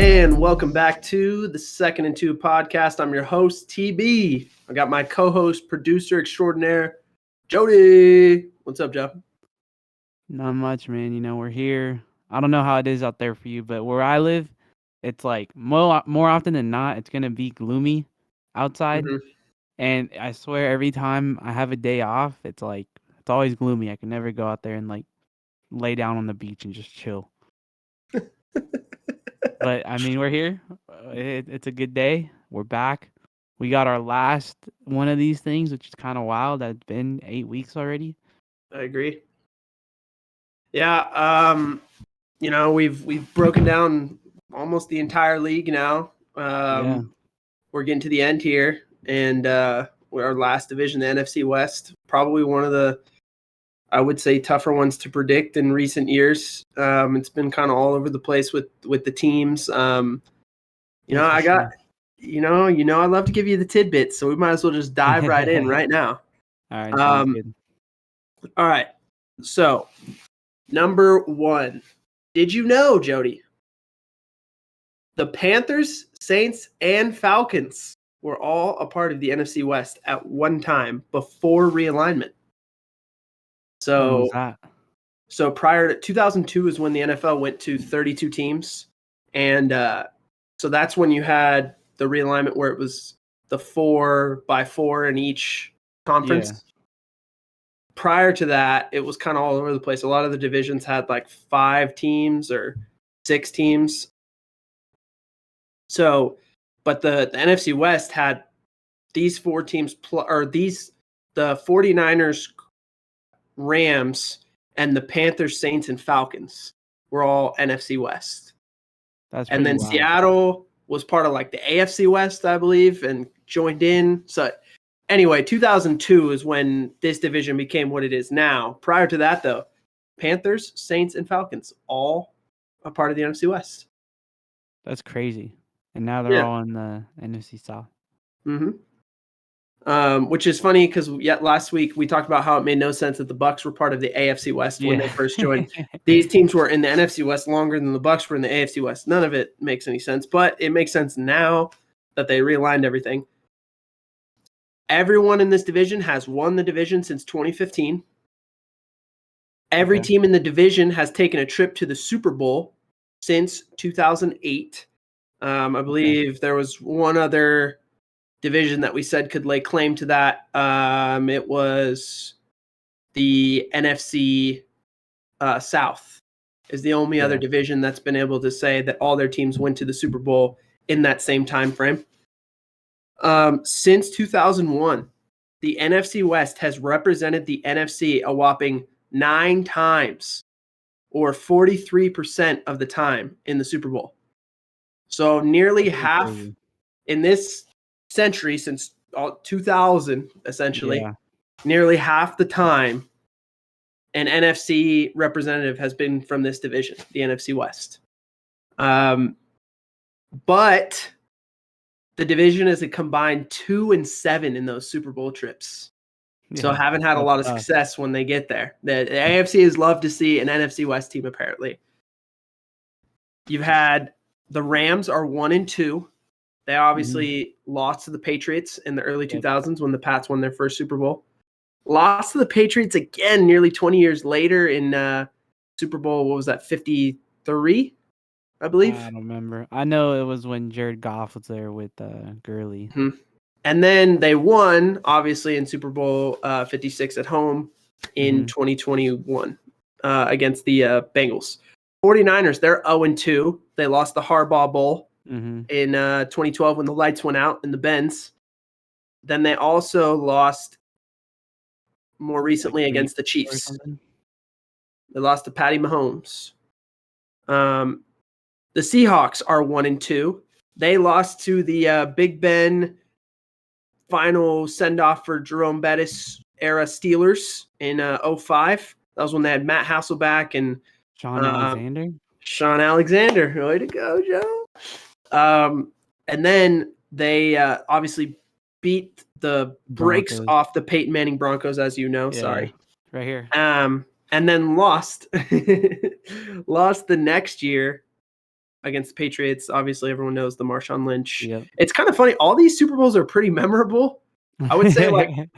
And welcome back to the Second and Two podcast. I'm your host, TB. I got my co-host, producer extraordinaire, Jody. What's up, Joe? Not much, man. We're here. I don't know how it is out there for you, but where I live, it's like more often than not, it's gonna be gloomy outside. Mm-hmm. And I swear, every time I have a day off, it's always gloomy. I can never go out there and like lay down on the beach and just chill. But I mean, we're here. It's a good day. We're back. We got our last one of these things, which is kind of wild. That's been 8 weeks already. I agree. Yeah, we've broken down almost the entire league now. Yeah. We're getting to the end here, and we're our last division, the NFC West, probably one of the, I would say, tougher ones to predict in recent years. It's been kind of all over the place with the teams. I love to give you the tidbits, so we might as well just dive right in right now. All right, sounds good. All right, so number one, did you know, Jody, the Panthers, Saints, and Falcons were all a part of the NFC West at one time before realignment? When was that? So prior to 2002 is when the NFL went to 32 teams. And so that's when you had the realignment where it was the 4x4 in each conference. Yeah. Prior to that, it was kind of all over the place. A lot of the divisions had like 5 teams or 6 teams. So, but the NFC West had these 4 teams, the 49ers, Rams, and the Panthers, Saints, and Falcons were all NFC West. And then wild. Seattle was part of like the AFC West, I believe, and joined in. So anyway, 2002 is when this division became what it is now. Prior to that, though, Panthers, Saints, and Falcons, all a part of the NFC West. That's crazy. And now they're all in the NFC South. Mm-hmm. Which is funny because last week we talked about how it made no sense that the Bucs were part of the AFC West when they first joined. These teams were in the NFC West longer than the Bucs were in the AFC West. None of it makes any sense, but it makes sense now that they realigned everything. Everyone in this division has won the division since 2015. Every team in the division has taken a trip to the Super Bowl since 2008. I believe there was one other division that we said could lay claim to that. It was the NFC South is the only other division that's been able to say that all their teams went to the Super Bowl in that same time frame. Since 2001, the NFC West has represented the NFC a whopping 9 times, or 43% of the time in the Super Bowl. So nearly half in this century, since 2000, essentially, nearly half the time an NFC representative has been from this division, the NFC West. But the division is a combined 2-7 in those Super Bowl trips. So haven't had a lot of success when they get there. The AFC has loved to see an NFC West team, apparently. You've had the Rams are 1-2. They obviously lost to the Patriots in the early 2000s when the Pats won their first Super Bowl. Lost to the Patriots again nearly 20 years later in Super Bowl, what was that, 53, I believe? I don't remember. I know it was when Jared Goff was there with Gurley. Mm-hmm. And then they won, obviously, in Super Bowl 56 at home in 2021 against the Bengals. 49ers, they're 0-2. They lost the Harbaugh Bowl in 2012 when the lights went out in the Benz. Then they also lost more recently against the Chiefs. They lost to Patty Mahomes. The Seahawks are 1-2. They lost to the Big Ben final send-off for Jerome Bettis era Steelers in 2005. That was when they had Matt Hasselbeck and Sean Alexander. Sean Alexander. Way to go, Joe. And then they obviously beat the brakes off the Peyton Manning Broncos, as you know. Sorry. Right here. And then lost the next year against the Patriots. Obviously, everyone knows the Marshawn Lynch. Yep. It's kind of funny. All these Super Bowls are pretty memorable. I would say like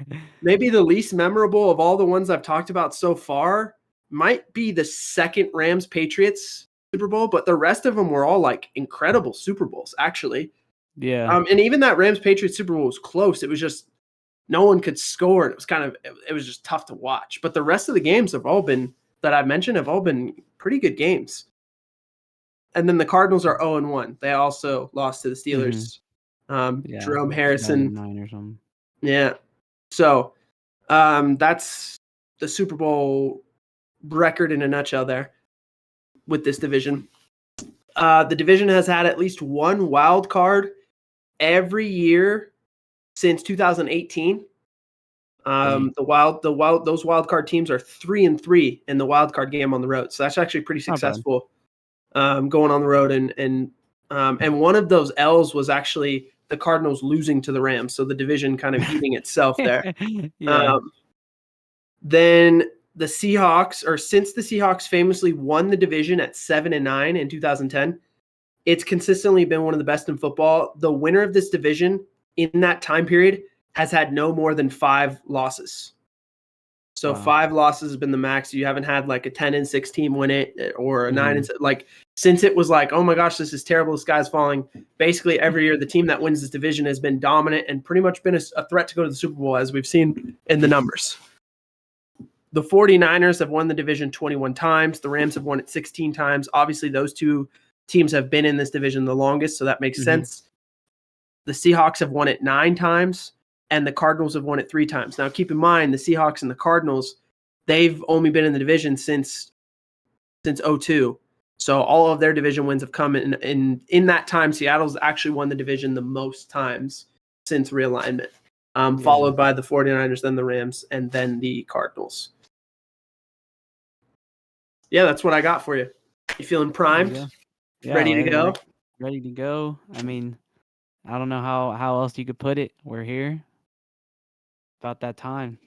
maybe the least memorable of all the ones I've talked about so far might be the second Rams Patriots Super Bowl, but the rest of them were all like incredible Super Bowls, actually. Yeah. And even that Rams Patriots Super Bowl was close. It was just no one could score, and it was just tough to watch. But the rest of the games that I've mentioned have all been pretty good games. And then the Cardinals are 0-1. They also lost to the Steelers. Yeah. Jerome Harrison. 2009 or something. Yeah. So that's the Super Bowl record in a nutshell there with this division. The division has had at least one wild card every year since 2018. Those wild card teams are 3-3 in the wild card game on the road. So that's actually pretty successful going on the road. And one of those L's was actually the Cardinals losing to the Rams. So the division kind of eating itself there. Yeah. Then the Seahawks, or since the Seahawks famously won the division at 7-9 in 2010, it's consistently been one of the best in football. The winner of this division in that time period has had no more than 5 losses. So 5 losses has been the max. You haven't had like a 10-6 team win it, or a 9-6. Like since it was like, oh my gosh, this is terrible, the sky's falling. Basically every year the team that wins this division has been dominant and pretty much been a threat to go to the Super Bowl, as we've seen in the numbers. The 49ers have won the division 21 times. The Rams have won it 16 times. Obviously, those two teams have been in this division the longest, so that makes sense. The Seahawks have won it 9 times, and the Cardinals have won it 3 times. Now, keep in mind, the Seahawks and the Cardinals, they've only been in the division since 2002. So all of their division wins have come in that time. Seattle's actually won the division the most times since realignment, followed by the 49ers, then the Rams, and then the Cardinals. Yeah, that's what I got for you. You feeling primed? Yeah, ready to go? Ready to go. I mean, I don't know how else you could put it. We're here. About that time.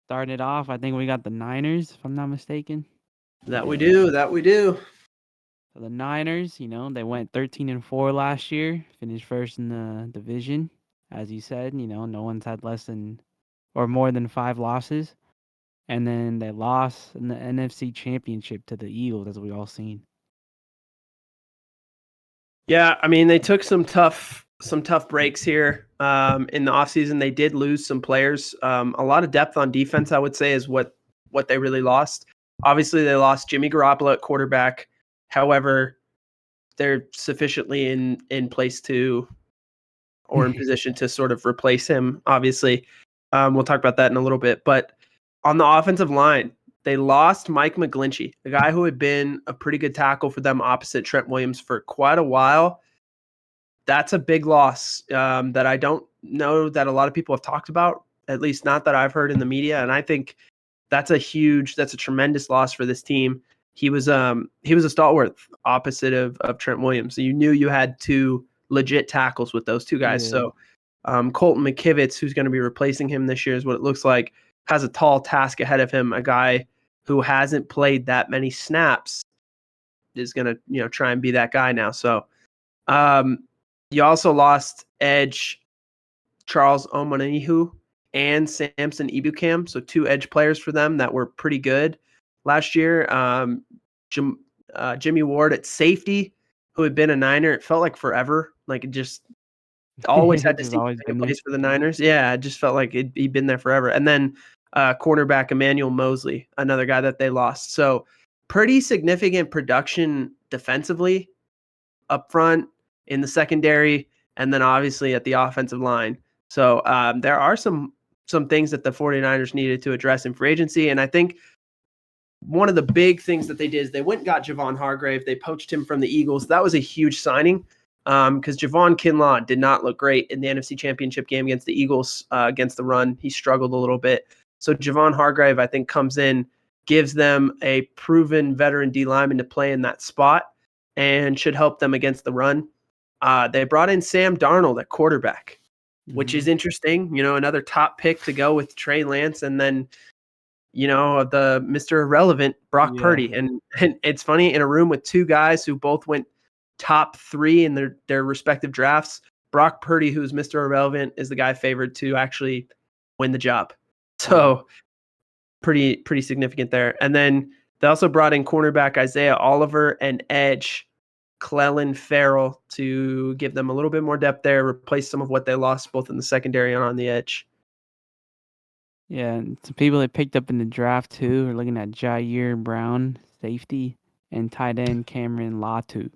Starting it off, I think we got the Niners, if I'm not mistaken. That we do. So the Niners, they went 13-4 last year, finished first in the division. As you said, no one's had less than or more than 5 losses. And then they lost in the NFC Championship to the Eagles, as we all seen. Yeah, I mean, they took some tough breaks here in the offseason. They did lose some players. A lot of depth on defense, I would say, is what they really lost. Obviously, they lost Jimmy Garoppolo at quarterback. However, they're sufficiently in place to, or in position to sort of replace him, obviously. We'll talk about that in a little bit. But on the offensive line, they lost Mike McGlinchey, a guy who had been a pretty good tackle for them opposite Trent Williams for quite a while. That's a big loss that I don't know that a lot of people have talked about, at least not that I've heard in the media. And I think that's a tremendous loss for this team. He was a stalwart opposite of Trent Williams. So you knew you had 2 legit tackles with those 2 guys. Yeah. So Colton McKivitz, who's going to be replacing him this year, is what it looks like, has a tall task ahead of him. A guy who hasn't played that many snaps is going to, try and be that guy now. So you also lost edge Charles Omonihu and Samson Ibukam, so 2 edge players for them that were pretty good last year. Jimmy Ward at safety, who had been a Niner, it felt like forever. Like it just always had to see a place for the Niners. Yeah, it just felt like he'd been there forever. And then cornerback Emmanuel Mosley, another guy that they lost. So pretty significant production defensively up front, in the secondary, and then obviously at the offensive line. So there are some things that the 49ers needed to address in free agency. And I think one of the big things that they did is they went and got Javon Hargrave. They poached him from the Eagles. That was a huge signing because Javon Kinlaw did not look great in the NFC Championship game against the Eagles against the run. He struggled a little bit. So Javon Hargrave, I think, comes in, gives them a proven veteran D lineman to play in that spot and should help them against the run. They brought in Sam Darnold at quarterback, which is interesting. Another top pick to go with Trey Lance, and then the Mr. Irrelevant, Brock Purdy. And it's funny, in a room with two guys who both went top 3 in their respective drafts, Brock Purdy, who's Mr. Irrelevant, is the guy favored to actually win the job. So pretty significant there. And then they also brought in cornerback Isaiah Oliver and edge Clelin Ferrell to give them a little bit more depth there, replace some of what they lost both in the secondary and on the edge. Yeah, and some people that picked up in the draft too are looking at Jair Brown, safety, and tight end Cameron Latu.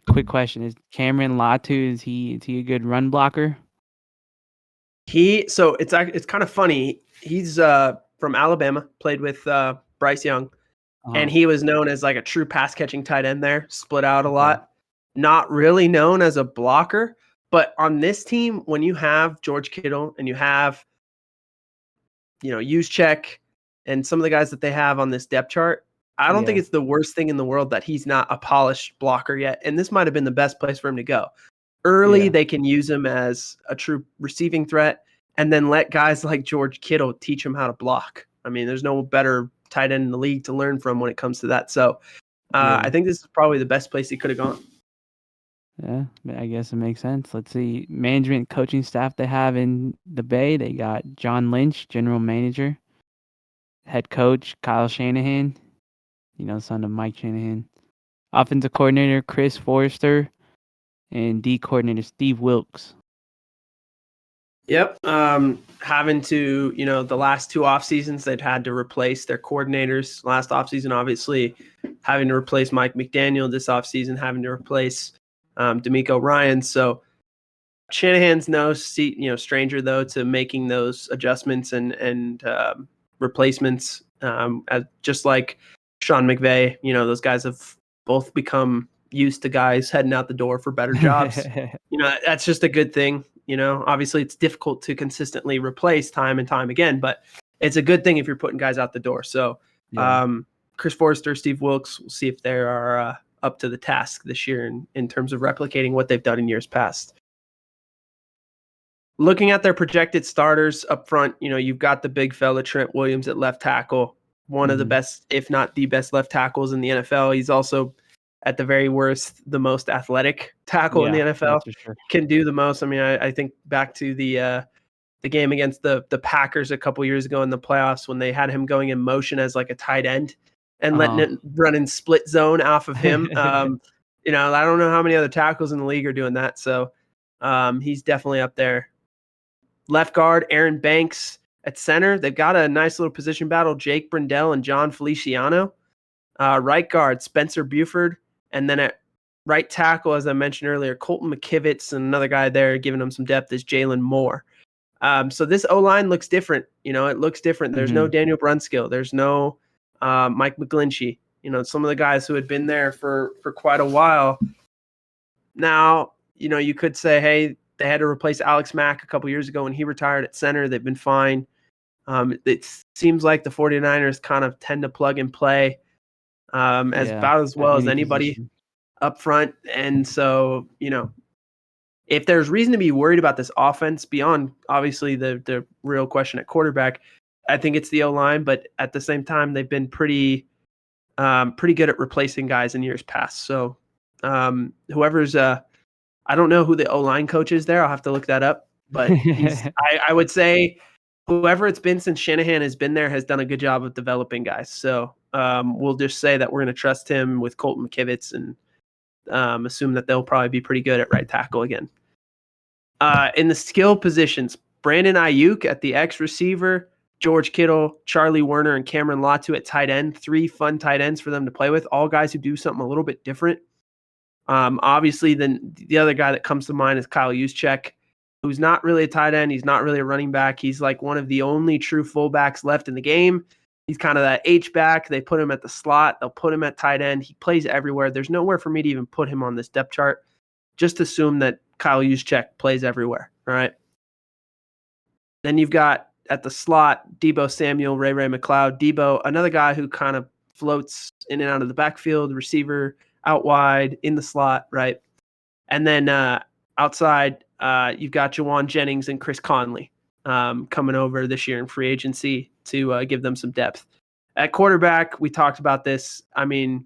Quick question: is Cameron Latu is he a good run blocker? So it's kind of funny. He's from Alabama, played with Bryce Young, and he was known as like a true pass catching tight end there, split out a lot. Not really known as a blocker, but on this team, when you have George Kittle and you have Juszczyk and some of the guys that they have on this depth chart, I don't think it's the worst thing in the world that he's not a polished blocker yet. And this might have been the best place for him to go. Early, they can use him as a true receiving threat, and then let guys like George Kittle teach him how to block. I mean, there's no better tight end in the league to learn from when it comes to that. So I think this is probably the best place he could have gone. Yeah, I guess it makes sense. Let's see. Management coaching staff they have in the Bay. They got John Lynch, general manager. Head coach Kyle Shanahan, son of Mike Shanahan. Offensive coordinator Chris Forrester. And D coordinator Steve Wilkes. Yep. Having to, the last 2 off seasons, they'd had to replace their coordinators. Last off season, obviously, having to replace Mike McDaniel. This off season, having to replace D'Amico Ryan. So Shanahan's no stranger though to making those adjustments and replacements. Just like Sean McVay, those guys have both become used to guys heading out the door for better jobs. That's just a good thing. Obviously it's difficult to consistently replace time and time again, but it's a good thing if you're putting guys out the door. So Chris Forrester, Steve Wilkes, we'll see if they are up to the task this year in terms of replicating what they've done in years past. Looking at their projected starters up front, you've got the big fella Trent Williams at left tackle, one of the best, if not the best left tackles in the NFL. He's also, at the very worst, the most athletic tackle in the NFL. Sure. Can do the most. I mean, I think back to the game against the Packers a couple years ago in the playoffs when they had him going in motion as like a tight end and letting it run in split zone off of him. I don't know how many other tackles in the league are doing that. So he's definitely up there. Left guard, Aaron Banks. At center, they've got a nice little position battle, Jake Brindell and John Feliciano. Right guard, Spencer Buford. And then at right tackle, as I mentioned earlier, Colton McKivitz, and another guy there giving them some depth is Jalen Moore. So this O-line looks different. It looks different. There's no Daniel Brunskill. There's no Mike McGlinchey. Some of the guys who had been there for quite a while. Now, you could say, hey, they had to replace Alex Mack a couple years ago when he retired at center. They've been fine. It seems like the 49ers kind of tend to plug and play about as well as anybody up front. And so, if there's reason to be worried about this offense beyond obviously the real question at quarterback, I think it's the O-line, but at the same time, they've been pretty good at replacing guys in years past. So whoever's I don't know who the O-line coach is there. I'll have to look that up, but I would say whoever it's been since Shanahan has been there has done a good job of developing guys. So we'll just say that we're going to trust him with Colton McKivitz and assume that they'll probably be pretty good at right tackle again. In the skill positions, Brandon Ayuk at the X receiver, George Kittle, Charlie Werner, and Cameron Latu at tight end. 3 fun tight ends for them to play with. All guys who do something a little bit different. Obviously, then the other guy that comes to mind is Kyle Juszczyk, who's not really a tight end. He's not really a running back. He's like one of the only true fullbacks left in the game. He's kind of that H-back. They put him at the slot. They'll put him at tight end. He plays everywhere. There's nowhere for me to even put him on this depth chart. Just assume that Kyle Juszczyk plays everywhere, all right? Then you've got at the slot, Deebo Samuel, Ray McLeod. Deebo, another guy who kind of floats in and out of the backfield, receiver, out wide, in the slot, right? And then outside, you've got Jawan Jennings and Chris Conley. coming over this year in free agency to give them some depth. At quarterback, we talked about this. I mean,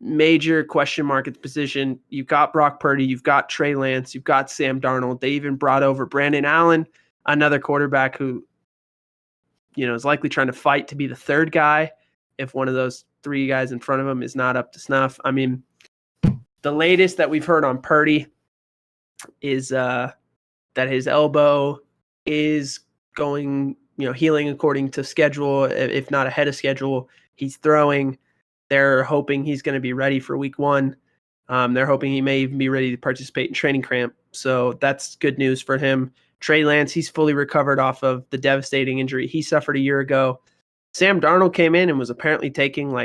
major question mark at the position. You've got Brock Purdy, you've got Trey Lance, you've got Sam Darnold. They even brought over Brandon Allen, another quarterback who, is likely trying to fight to be the third guy if one of those three guys in front of him is not up to snuff. I mean, the latest that we've heard on Purdy is that his elbow is going, healing according to schedule, if not ahead of schedule. He's throwing. They're hoping he's going to be ready for week 1. They're hoping he may even be ready to participate in training camp. So that's good news for him. Trey Lance, he's fully recovered off of the devastating injury he suffered a year ago. Sam Darnold came in and was apparently taking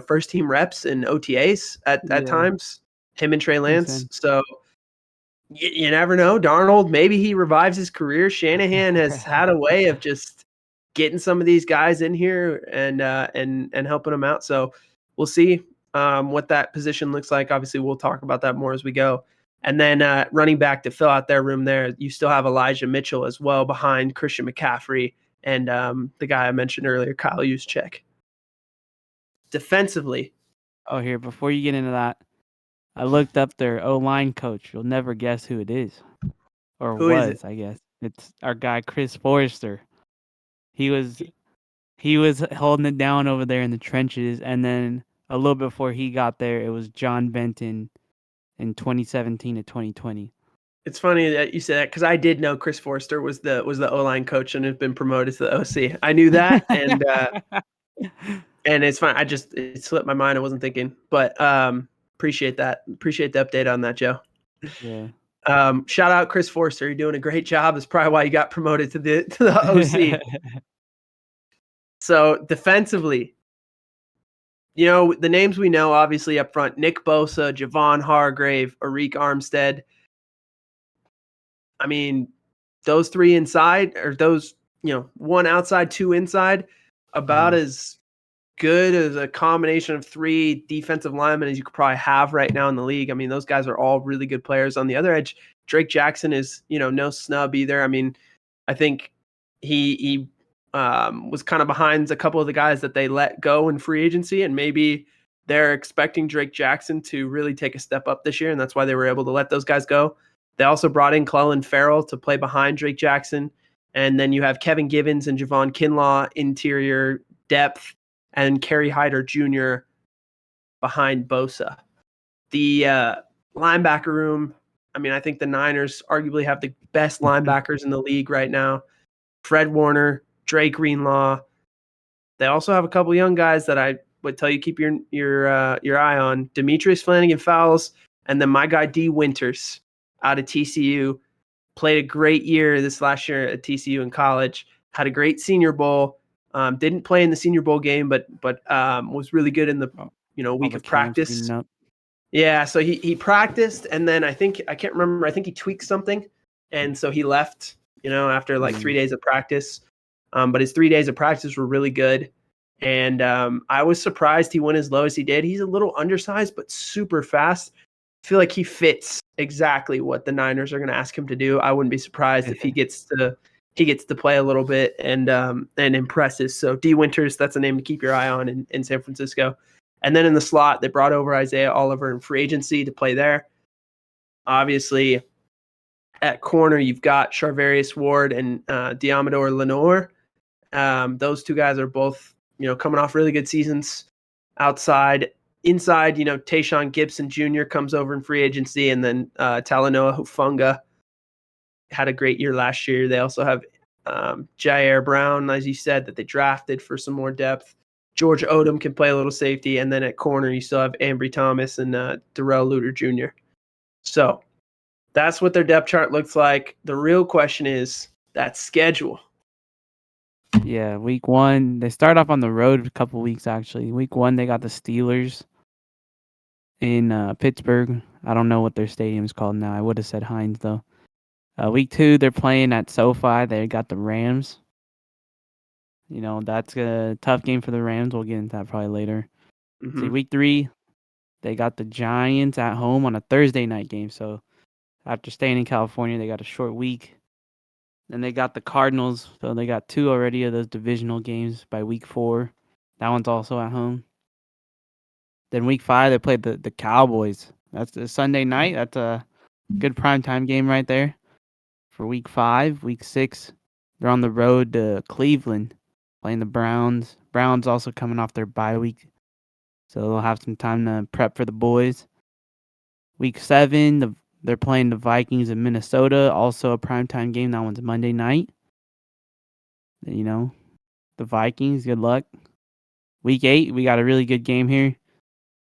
first team reps in OTAs at times, him and Trey Lance. So you never know. Darnold, maybe he revives his career. Shanahan has had a way of just getting some of these guys in here and helping them out. So we'll see what that position looks like. Obviously, we'll talk about that more as we go. And then running back to fill out their room there, you still have Elijah Mitchell as well behind Christian McCaffrey and the guy I mentioned earlier, Kyle Juszczyk. Defensively. Oh, here, before you get into that, I looked up their O-line coach. You'll never guess who it is. Or who is it? I guess. It's our guy, Chris Forrester. He was holding it down over there in the trenches, and then a little before he got there, it was John Benton in 2017 to 2020. It's funny that you say that because I did know Chris Forrester was the O-line coach and has been promoted to the OC. I knew that, and and it's fine. It slipped my mind. I wasn't thinking, but appreciate that. Appreciate the update on that, Joe. Yeah. Shout out Chris Forrester. You're doing a great job. That's probably why you got promoted to the OC. So defensively, the names we know obviously up front: Nick Bosa, Javon Hargrave, Arik Armstead. I mean, those three inside, or those, one outside, two inside, about as good as a combination of three defensive linemen as you could probably have right now in the league. I mean, those guys are all really good players. On the other edge, Drake Jackson is, no snub either. I mean, I think he was kind of behind a couple of the guys that they let go in free agency, and maybe they're expecting Drake Jackson to really take a step up this year, and that's why they were able to let those guys go. They also brought in Clelin Ferrell to play behind Drake Jackson, and then you have Kevin Givens and Javon Kinlaw interior depth, and Kerry Hyder Jr. behind Bosa. The linebacker room, I mean, I think the Niners arguably have the best linebackers in the league right now. Fred Warner, Dre Greenlaw. They also have a couple young guys that I would tell you keep your eye on. Demetrius Flanagan-Fowles, and then my guy D. Winters out of TCU. Played a great year this last year at TCU in college. Had a great Senior Bowl. Didn't play in the Senior Bowl game, but was really good in the week of practice. Yeah, so he practiced, and then I can't remember. I think he tweaked something, and so he left. After like 3 days of practice. But his 3 days of practice were really good, and I was surprised he went as low as he did. He's a little undersized, but super fast. I feel like he fits exactly what the Niners are going to ask him to do. I wouldn't be surprised if he gets to play a little bit and impresses. So D. Winters, that's a name to keep your eye on in San Francisco. And then in the slot, they brought over Isaiah Oliver in free agency to play there. Obviously, at corner, you've got Charvarius Ward and Diamador Lenore. Those two guys are both, coming off really good seasons. Inside, Tayshaun Gibson Jr. comes over in free agency, and then Talanoa Hufanga had a great year last year. They also have Jair Brown, as you said, that they drafted for some more depth. George Odom can play a little safety, and then at corner, you still have Ambry Thomas and Darrell Luter Jr. So that's what their depth chart looks like. The real question is that schedule. Yeah, week 1, they start off on the road a couple weeks, actually. Week 1, they got the Steelers in Pittsburgh. I don't know what their stadium's called now. I would have said Heinz, though. Week 2, they're playing at SoFi. They got the Rams. That's a tough game for the Rams. We'll get into that probably later. Mm-hmm. See, week 3, they got the Giants at home on a Thursday night game. So after staying in California, they got a short week. Then they got the Cardinals, so they got 2 already of those divisional games by week 4. That one's also at home. Then week 5 they played the Cowboys. That's the Sunday night. That's a good primetime game right there for week 5. Week 6 they're on the road to Cleveland playing the Browns. Browns also coming off their bye week, so they'll have some time to prep for the boys. Week 7 they're playing the Vikings in Minnesota, also a primetime game. That one's Monday night. You know, the Vikings, good luck. Week 8, we got a really good game here.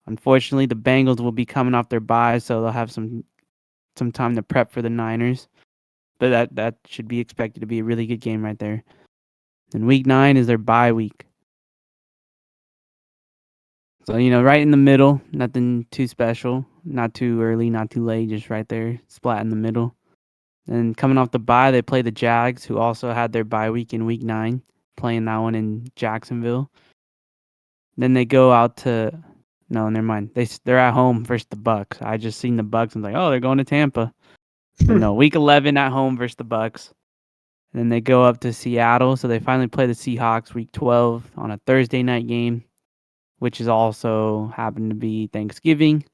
Unfortunately, the Bengals will be coming off their bye, so they'll have some time to prep for the Niners. But that should be expected to be a really good game right there. And week 9 is their bye week. So, right in the middle, nothing too special, not too early, not too late, just right there, splat in the middle. And coming off the bye, they play the Jags, who also had their bye week in week 9, playing that one in Jacksonville. Then they go out to no, never mind. They're at home versus the Bucks. I just seen the Bucks and like, oh, they're going to Tampa. But no, week 11 at home versus the Bucks. And then they go up to Seattle, so they finally play the Seahawks week 12 on a Thursday night game, which is also happened to be Thanksgiving.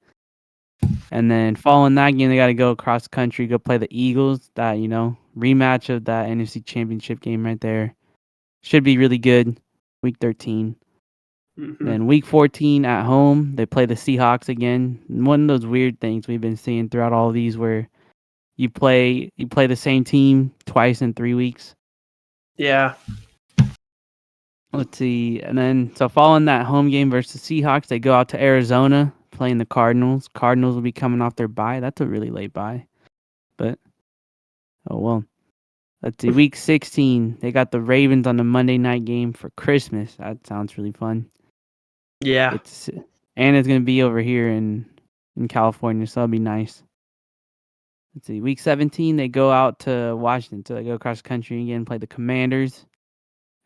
And then following that game, they got to go across country, go play the Eagles. That rematch of that NFC Championship game right there should be really good. Week 13. Mm-hmm. Then week 14 at home, they play the Seahawks again. One of those weird things we've been seeing throughout all of these where you play the same team twice in 3 weeks. Yeah. Let's see. And then so following that home game versus the Seahawks, they go out to Arizona playing the Cardinals. Cardinals will be coming off their bye. That's a really late bye. But oh well. Let's see. Week 16, they got the Ravens on the Monday night game for Christmas. That sounds really fun. Yeah. It's going to be over here in California, so that'll be nice. Let's see. Week 17, they go out to Washington. So they go across the country again, play the Commanders.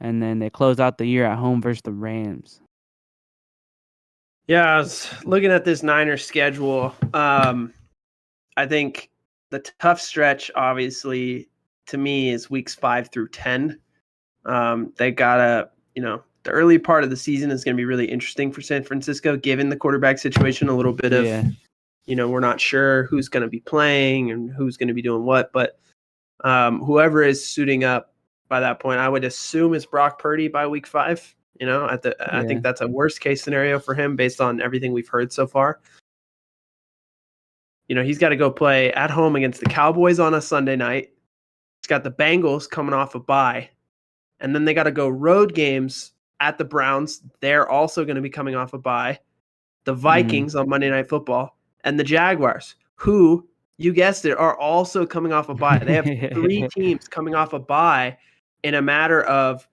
And then they close out the year at home versus the Rams. Yeah, I was looking at this Niners schedule. I think the tough stretch, obviously, to me, is weeks 5 through 10. They got the early part of the season is going to be really interesting for San Francisco, given the quarterback situation. A little bit of, we're not sure who's going to be playing and who's going to be doing what. But whoever is suiting up by that point, I would assume it's Brock Purdy by week 5. I think that's a worst case scenario for him based on everything we've heard so far. He's got to go play at home against the Cowboys on a Sunday night. He's got the Bengals coming off a bye. And then they got to go road games at the Browns. They're also going to be coming off a bye. The Vikings on Monday Night Football. And the Jaguars, who, you guessed it, are also coming off a bye. They have 3 teams coming off a bye in a matter of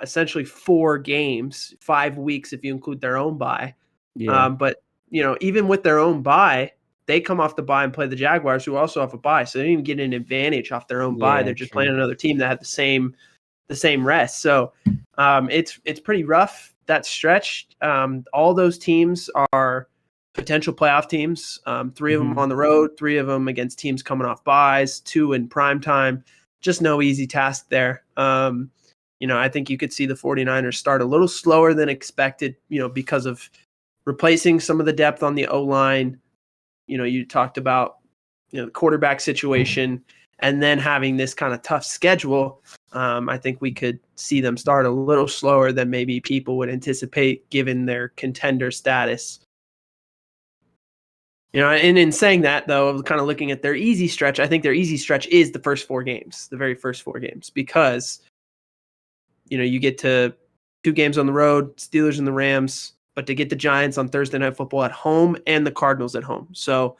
essentially 4 games, 5 weeks if you include their own bye. Yeah. But, even with their own bye, they come off the bye and play the Jaguars, who also have a bye. So they didn't even get an advantage off their own bye. They're just playing another team that had the same rest. So it's pretty rough, that stretch. All those teams are potential playoff teams. 3 of them on the road, 3 of them against teams coming off byes, 2 in prime time. Just no easy task there. I think you could see the 49ers start a little slower than expected, because of replacing some of the depth on the O-line. You talked about, the quarterback situation, and then having this kind of tough schedule. I think we could see them start a little slower than maybe people would anticipate given their contender status. And in saying that, though, kind of looking at their easy stretch, I think their easy stretch is the first 4 games, the very first 4 games, because, you get to 2 games on the road, Steelers and the Rams, but to get the Giants on Thursday Night Football at home and the Cardinals at home. So,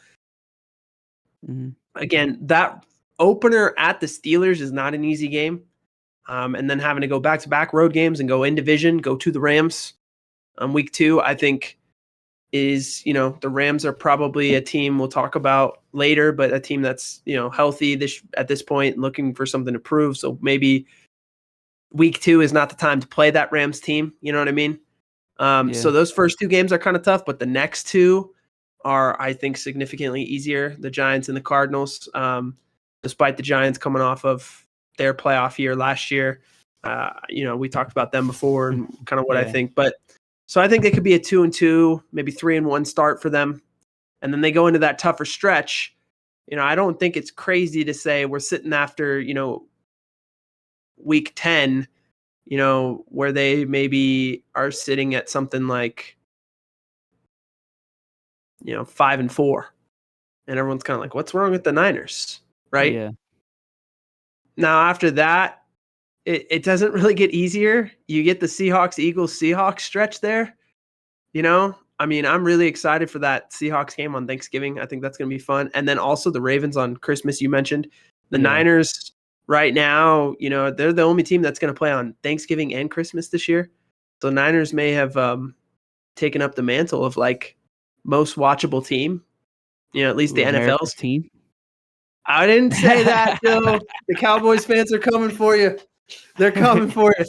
again, that opener at the Steelers is not an easy game. And then having to go back-to-back road games and go in division, go to the Rams week 2, I think is, the Rams are probably a team we'll talk about later, but a team that's, healthy at this point, looking for something to prove. So maybe week 2 is not the time to play that Rams team. You know what I mean? So those first 2 games are kind of tough, but the next 2 are, I think, significantly easier. The Giants and the Cardinals, despite the Giants coming off of, their playoff year last year. We talked about them before and kind of what I think. But so I think it could be a 2-2, maybe 3-1 start for them. And then they go into that tougher stretch. I don't think it's crazy to say we're sitting after, week 10, where they maybe are sitting at something like, 5-4. And everyone's kind of like, what's wrong with the Niners? Right? Yeah. Now, after that, it doesn't really get easier. You get the Seahawks, Eagles, Seahawks stretch there. I'm really excited for that Seahawks game on Thanksgiving. I think that's going to be fun. And then also the Ravens on Christmas, you mentioned. The Niners right now, they're the only team that's going to play on Thanksgiving and Christmas this year. So Niners may have taken up the mantle of like most watchable team. At least the NFL's team. I didn't say that, Joe. The Cowboys fans are coming for you. They're coming for you.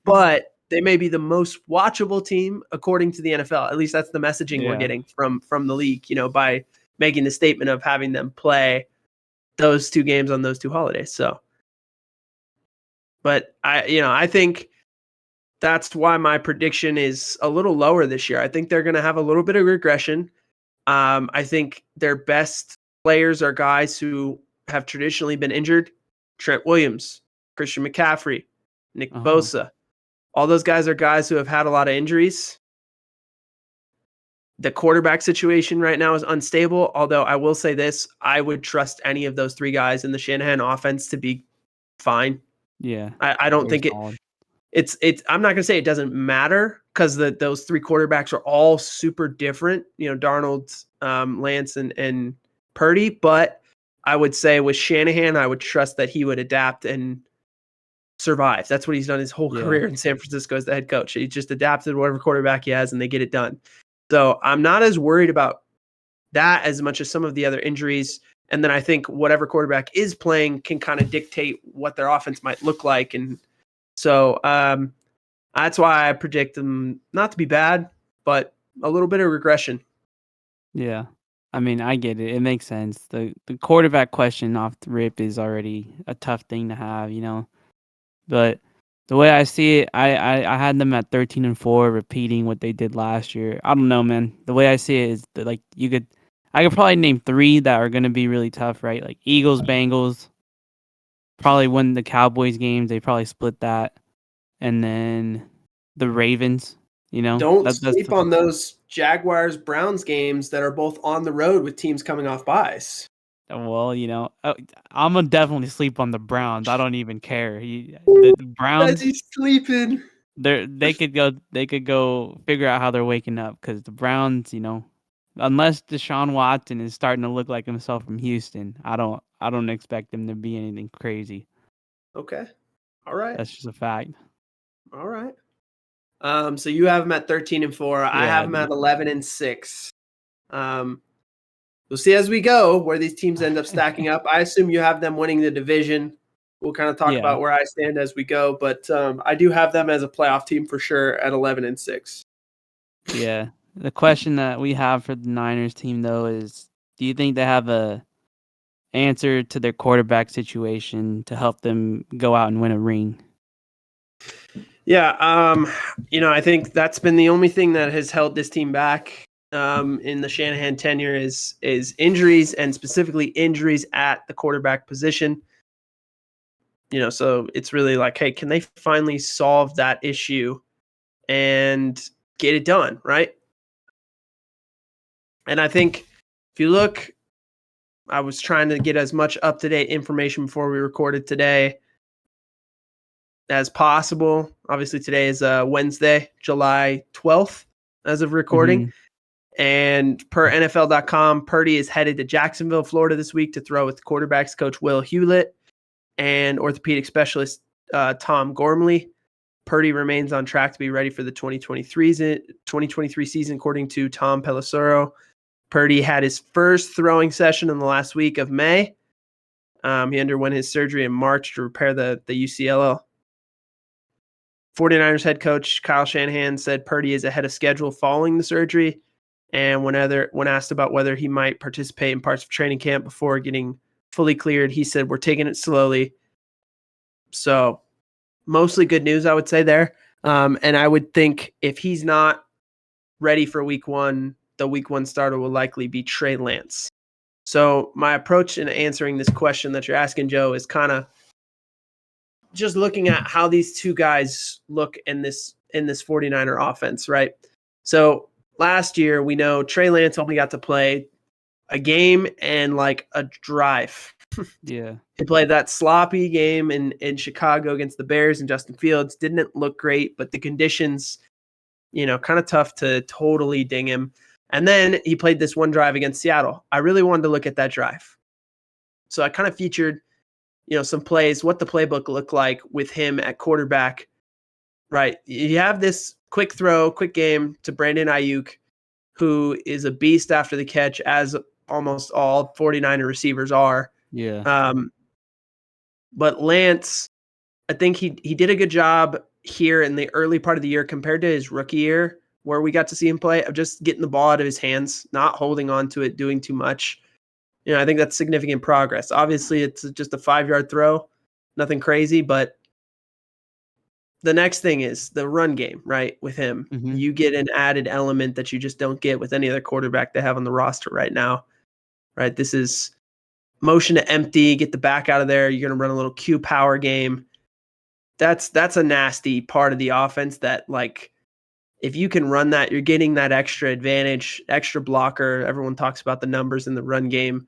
But they may be the most watchable team according to the NFL. At least that's the messaging we're getting from the league, by making the statement of having them play those two games on those two holidays. So, but I think that's why my prediction is a little lower this year. I think they're going to have a little bit of regression. I think their best players are guys who have traditionally been injured. Trent Williams, Christian McCaffrey, Nick Bosa. All those guys are guys who have had a lot of injuries. The quarterback situation right now is unstable, although I will say this, I would trust any of those three guys in the Shanahan offense to be fine. Yeah. I don't think it's I'm not going to say it doesn't matter because those three quarterbacks are all super different, Darnold, Lance, and Purdy, but I would say with Shanahan, I would trust that he would adapt and survive. That's what he's done his whole career in San Francisco as the head coach. He just adapted to whatever quarterback he has and they get it done. So I'm not as worried about that as much as some of the other injuries. And then I think whatever quarterback is playing can kind of dictate what their offense might look like. And so that's why I predict them not to be bad, but a little bit of regression. Yeah. I get it. It makes sense. The quarterback question off the rip is already a tough thing to have, But the way I see it, I had them at 13-4, repeating what they did last year. I don't know, man. The way I see it is that I could probably name 3 that are going to be really tough, right? Like Eagles, Bengals, probably win the Cowboys games. They probably split that, and then the Ravens. Don't sleep on those Jaguars Browns games that are both on the road with teams coming off byes. Well, I'm gonna definitely sleep on the Browns. I don't even care. The Browns. He's sleeping. They could go figure out how they're waking up because the Browns, unless Deshaun Watson is starting to look like himself from Houston, I don't expect them to be anything crazy. Okay, all right. That's just a fact. All right. So you have them at 13-4. I have them at 11-6. We'll see as we go where these teams end up stacking up. I assume you have them winning the division. We'll kind of talk about where I stand as we go, but I do have them as a playoff team for sure at 11-6. Yeah. The question that we have for the Niners team though is, do you think they have a answer to their quarterback situation to help them go out and win a ring? Yeah, I think that's been the only thing that has held this team back in the Shanahan tenure is injuries, and specifically injuries at the quarterback position. So it's really like, hey, can they finally solve that issue and get it done, right? And I think if you look, I was trying to get as much up-to-date information before we recorded today as possible. Obviously, today is Wednesday, July 12th, as of recording. Mm-hmm. And per NFL.com, Purdy is headed to Jacksonville, Florida this week to throw with quarterbacks coach Will Hewlett and orthopedic specialist Tom Gormley. Purdy remains on track to be ready for the 2023 season, according to Tom Pelissero. Purdy had his first throwing session in the last week of May. He underwent his surgery in March to repair the UCL. 49ers head coach Kyle Shanahan said Purdy is ahead of schedule following the surgery. And when asked about whether he might participate in parts of training camp before getting fully cleared, he said, "We're taking it slowly. So mostly good news, I would say there. And I would think if he's not ready for week one, the week one starter will likely be Trey Lance. So my approach in answering this question that you're asking, Joe, is kind of just looking at how these two guys look in this 49er offense, right? So last year, we know Trey Lance only got to play a game and like a drive. Yeah. He played that sloppy game in Chicago against the Bears, and Justin Fields didn't look great, but the conditions, kind of tough to totally ding him. And then he played this one drive against Seattle. I really wanted to look at that drive. So I kind of featured, some plays, what the playbook looked like with him at quarterback, right? You have this quick throw, quick game to Brandon Ayuk, who is a beast after the catch, as almost all 49er receivers are. Yeah. But Lance, I think he did a good job here in the early part of the year compared to his rookie year, where we got to see him play, of just getting the ball out of his hands, not holding on to it, doing too much. I think that's significant progress. Obviously, it's just a 5-yard throw, nothing crazy, but the next thing is the run game, right? With him, Mm-hmm. you get an added element that you just don't get with any other quarterback they have on the roster right now, right? This is motion to empty, get the back out of there. You're going to run a little Q power game. That's a nasty part of the offense that, like, if you can run that, you're getting that extra advantage, extra blocker. Everyone talks about the numbers in the run game.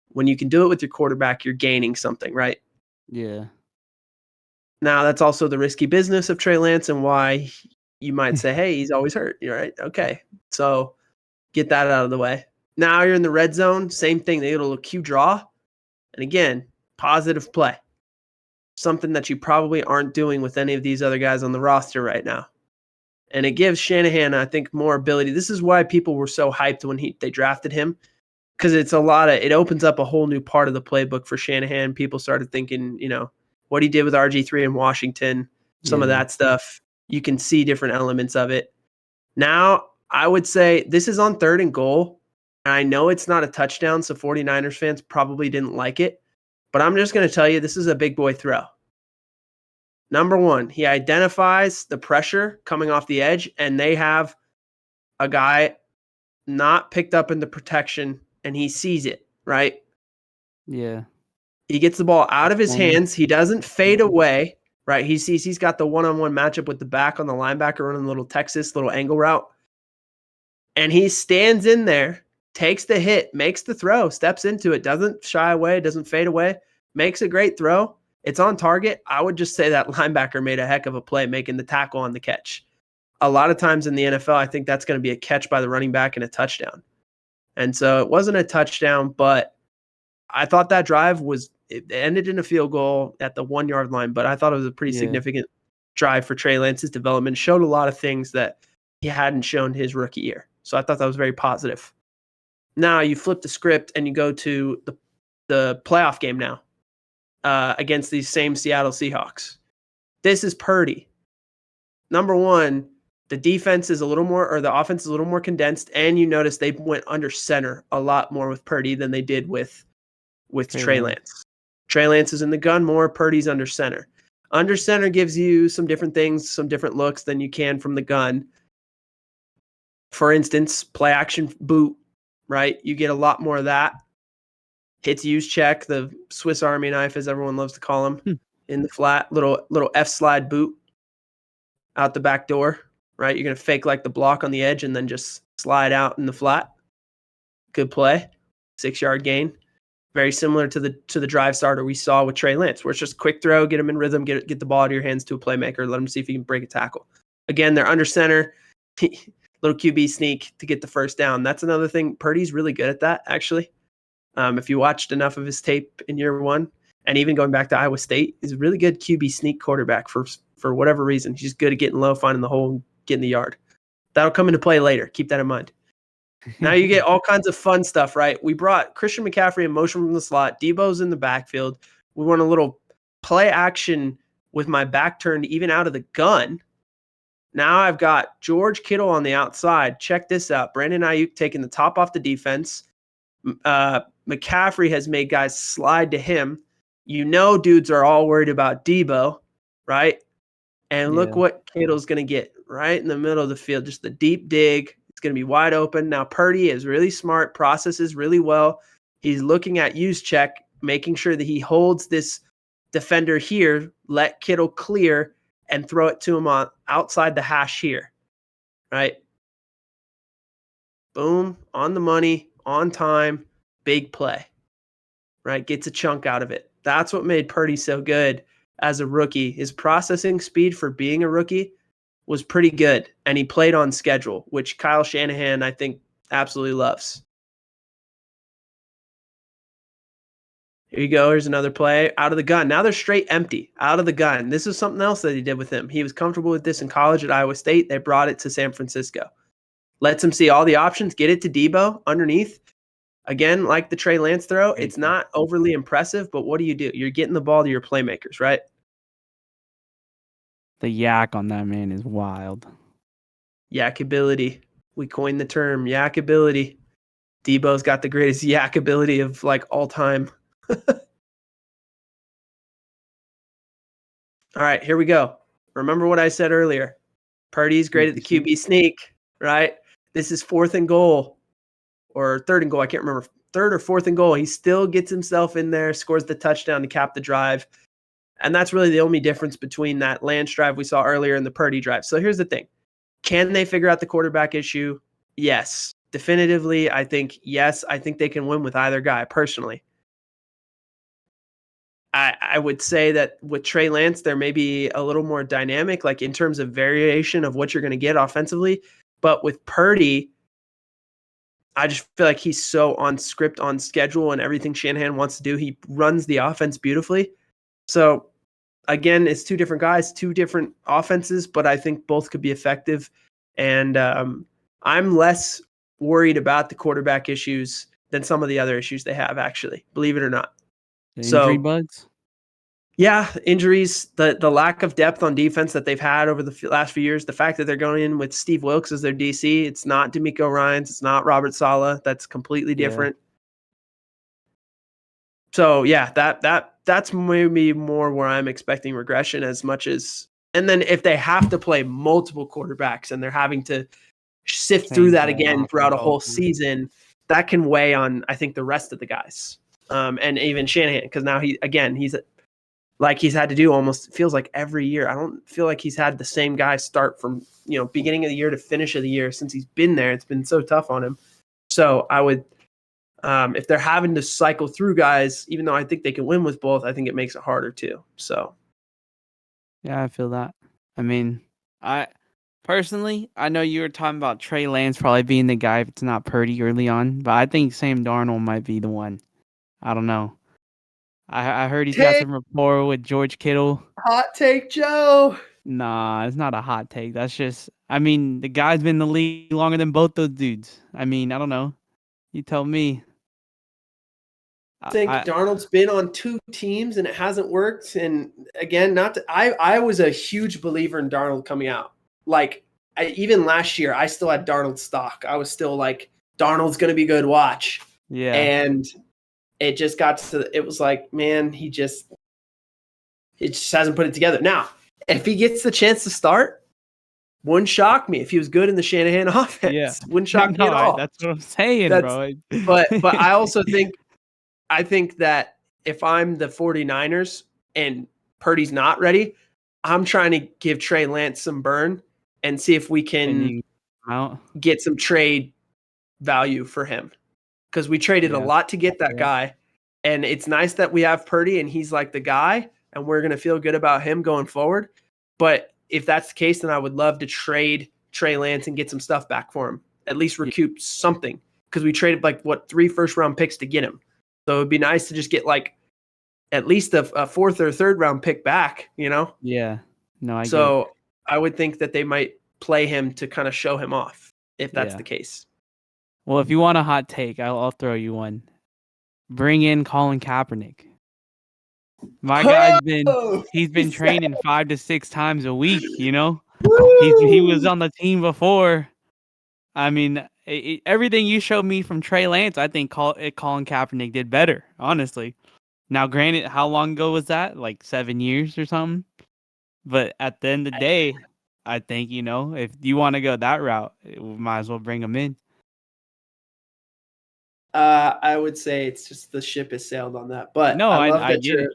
When you can do it with your quarterback, you're gaining something, right? Yeah. Now, that's also the risky business of Trey Lance and why you might say, hey, he's always hurt. You're right. Okay. So get that out of the way. Now you're in the red zone. Same thing. They get a little Q draw. And again, positive play. Something that you probably aren't doing with any of these other guys on the roster right now. And it gives Shanahan, I think, more ability. This is why people were so hyped when they drafted him, because it opens up a whole new part of the playbook for Shanahan. People started thinking, what he did with RG3 in Washington, some of that stuff. You can see different elements of it. Now, I would say this is on 3rd and goal. And I know it's not a touchdown, so 49ers fans probably didn't like it. But I'm just going to tell you, this is a big boy throw. Number one, he identifies the pressure coming off the edge, and they have a guy not picked up in the protection, and he sees it, right? Yeah. He gets the ball out of his hands. He doesn't fade away, right? He sees he's got the one-on-one matchup with the back on the linebacker running a little Texas, little angle route. And he stands in there, takes the hit, makes the throw, steps into it, doesn't shy away, doesn't fade away, makes a great throw. It's on target. I would just say that linebacker made a heck of a play making the tackle on the catch. A lot of times in the NFL, I think that's going to be a catch by the running back and a touchdown. And so it wasn't a touchdown, but I thought that drive it ended in a field goal at the 1-yard line, but I thought it was a pretty significant drive for Trey Lance's development. Showed a lot of things that he hadn't shown his rookie year. So I thought that was very positive. Now you flip the script and you go to the playoff game now against these same Seattle Seahawks. This is Purdy. Number one, the defense is the offense is a little more condensed, and you notice they went under center a lot more with Purdy than they did with Trey Lance. Trey Lance is in the gun more. Purdy's under center. Under center gives you some different things, some different looks than you can from the gun. For instance, play action boot, right? You get a lot more of that. Hits use check, the Swiss Army knife, as everyone loves to call him, in the flat, little F slide boot out the back door, right? You're going to fake like the block on the edge and then just slide out in the flat. Good play. 6-yard gain. Very similar to the drive starter we saw with Trey Lance, where it's just quick throw, get him in rhythm, get the ball out of your hands to a playmaker, let him see if he can break a tackle. Again, they're under center, little QB sneak to get the first down. That's another thing. Purdy's really good at that, actually. If you watched enough of his tape in year one, and even going back to Iowa State, he's a really good QB sneak quarterback for whatever reason. He's good at getting low, finding the hole, and getting the yard. That'll come into play later. Keep that in mind. Now you get all kinds of fun stuff, right? We brought Christian McCaffrey in motion from the slot. Debo's in the backfield. We want a little play action with my back turned even out of the gun. Now I've got George Kittle on the outside. Check this out. Brandon Ayuk taking the top off the defense. McCaffrey has made guys slide to him. Dudes are all worried about Debo. right? And look Yeah. what Kittle's going to get right in the middle of the field, just the deep dig. It's going to be wide open. Now, Purdy is really smart, processes really well. He's looking at use check, making sure that he holds this defender here, let Kittle clear, and throw it to him on outside the hash here, right? Boom, on the money, on time, big play, right? Gets a chunk out of it. That's what made Purdy so good as a rookie. His processing speed for being a rookie was pretty good, and he played on schedule, which Kyle Shanahan, I think, absolutely loves. Here you go. Here's another play out of the gun. Now they're straight empty out of the gun. This is something else that he did with him. He was comfortable with this in college at Iowa State. They brought it to San Francisco. Lets him see all the options, get it to Debo underneath. Again, like the Trey Lance throw, it's not overly impressive, but what do? You're getting the ball to your playmakers, right? The yak on that man is wild. Yakability. We coined the term yakability. Debo's got the greatest yakability of like all time. All right, here we go. Remember what I said earlier. Purdy's great at the QB sneak, right? This is 4th and goal or 3rd and goal. I can't remember. 3rd or 4th and goal. He still gets himself in there, scores the touchdown to cap the drive. And that's really the only difference between that Lance drive we saw earlier and the Purdy drive. So here's the thing. Can they figure out the quarterback issue? Yes. Definitively, I think yes. I think they can win with either guy, personally. I would say that with Trey Lance, there may be a little more dynamic, like in terms of variation of what you're going to get offensively. But with Purdy, I just feel like he's so on script, on schedule, and everything Shanahan wants to do. He runs the offense beautifully. So, again, it's 2 different guys, 2 different offenses, but I think both could be effective. And I'm less worried about the quarterback issues than some of the other issues they have, actually, believe it or not. The injury bugs? Yeah, injuries, the lack of depth on defense that they've had over the last few years, the fact that they're going in with Steve Wilkes as their DC, it's not D'Amico Ryans, it's not Robert Saleh, that's completely different. So yeah, that's maybe more where I'm expecting regression as much as, and then if they have to play multiple quarterbacks and they're having to sift through that again throughout a whole season, that can weigh on, I think, the rest of the guys. And even Shanahan, because now he's had to do almost, feels like every year. I don't feel like he's had the same guy start from, beginning of the year to finish of the year since he's been there. It's been so tough on him. So I would, if they're having to cycle through guys, even though I think they can win with both, I think it makes it harder too. So. Yeah, I feel that. I mean, personally, I know you were talking about Trey Lance probably being the guy if it's not Purdy early on, but I think Sam Darnold might be the one. I don't know. I heard he's got some rapport with George Kittle. Hot take, Joe. Nah, it's not a hot take. That's just, I mean, the guy's been in the league longer than both those dudes. I mean, I don't know. You tell me. I think Darnold's been on 2 teams and it hasn't worked. And again, I was a huge believer in Darnold coming out. Like, even last year, I still had Darnold stock. I was still like, Darnold's going to be good, watch. Yeah. And it just got to, it was like, man, it just hasn't put it together. Now, if he gets the chance to start, wouldn't shock me if he was good in the Shanahan offense. Yeah. Wouldn't shock me at all. That's what I'm saying, bro. But I also think, that if I'm the 49ers and Purdy's not ready, I'm trying to give Trey Lance some burn and see if we can get some trade value for him. Because we traded a lot to get that guy. And it's nice that we have Purdy and he's like the guy and we're going to feel good about him going forward. But if that's the case, then I would love to trade Trey Lance and get some stuff back for him. At least recoup something. Because we traded 3 first-round picks to get him. So it'd be nice to just get at least a 4th or 3rd round pick back, Yeah. No, I would think that they might play him to kind of show him off if that's the case. Well, if you want a hot take, I'll throw you one. Bring in Colin Kaepernick. My guy's been training 5 to 6 times a week, He was on the team before. I mean, everything you showed me from Trey Lance, I think Colin Kaepernick did better, honestly. Now, granted, how long ago was that? 7 years or something? But at the end of the day, I think, if you want to go that route, we might as well bring him in. I would say it's just the ship has sailed on that. But No, I love I that get it.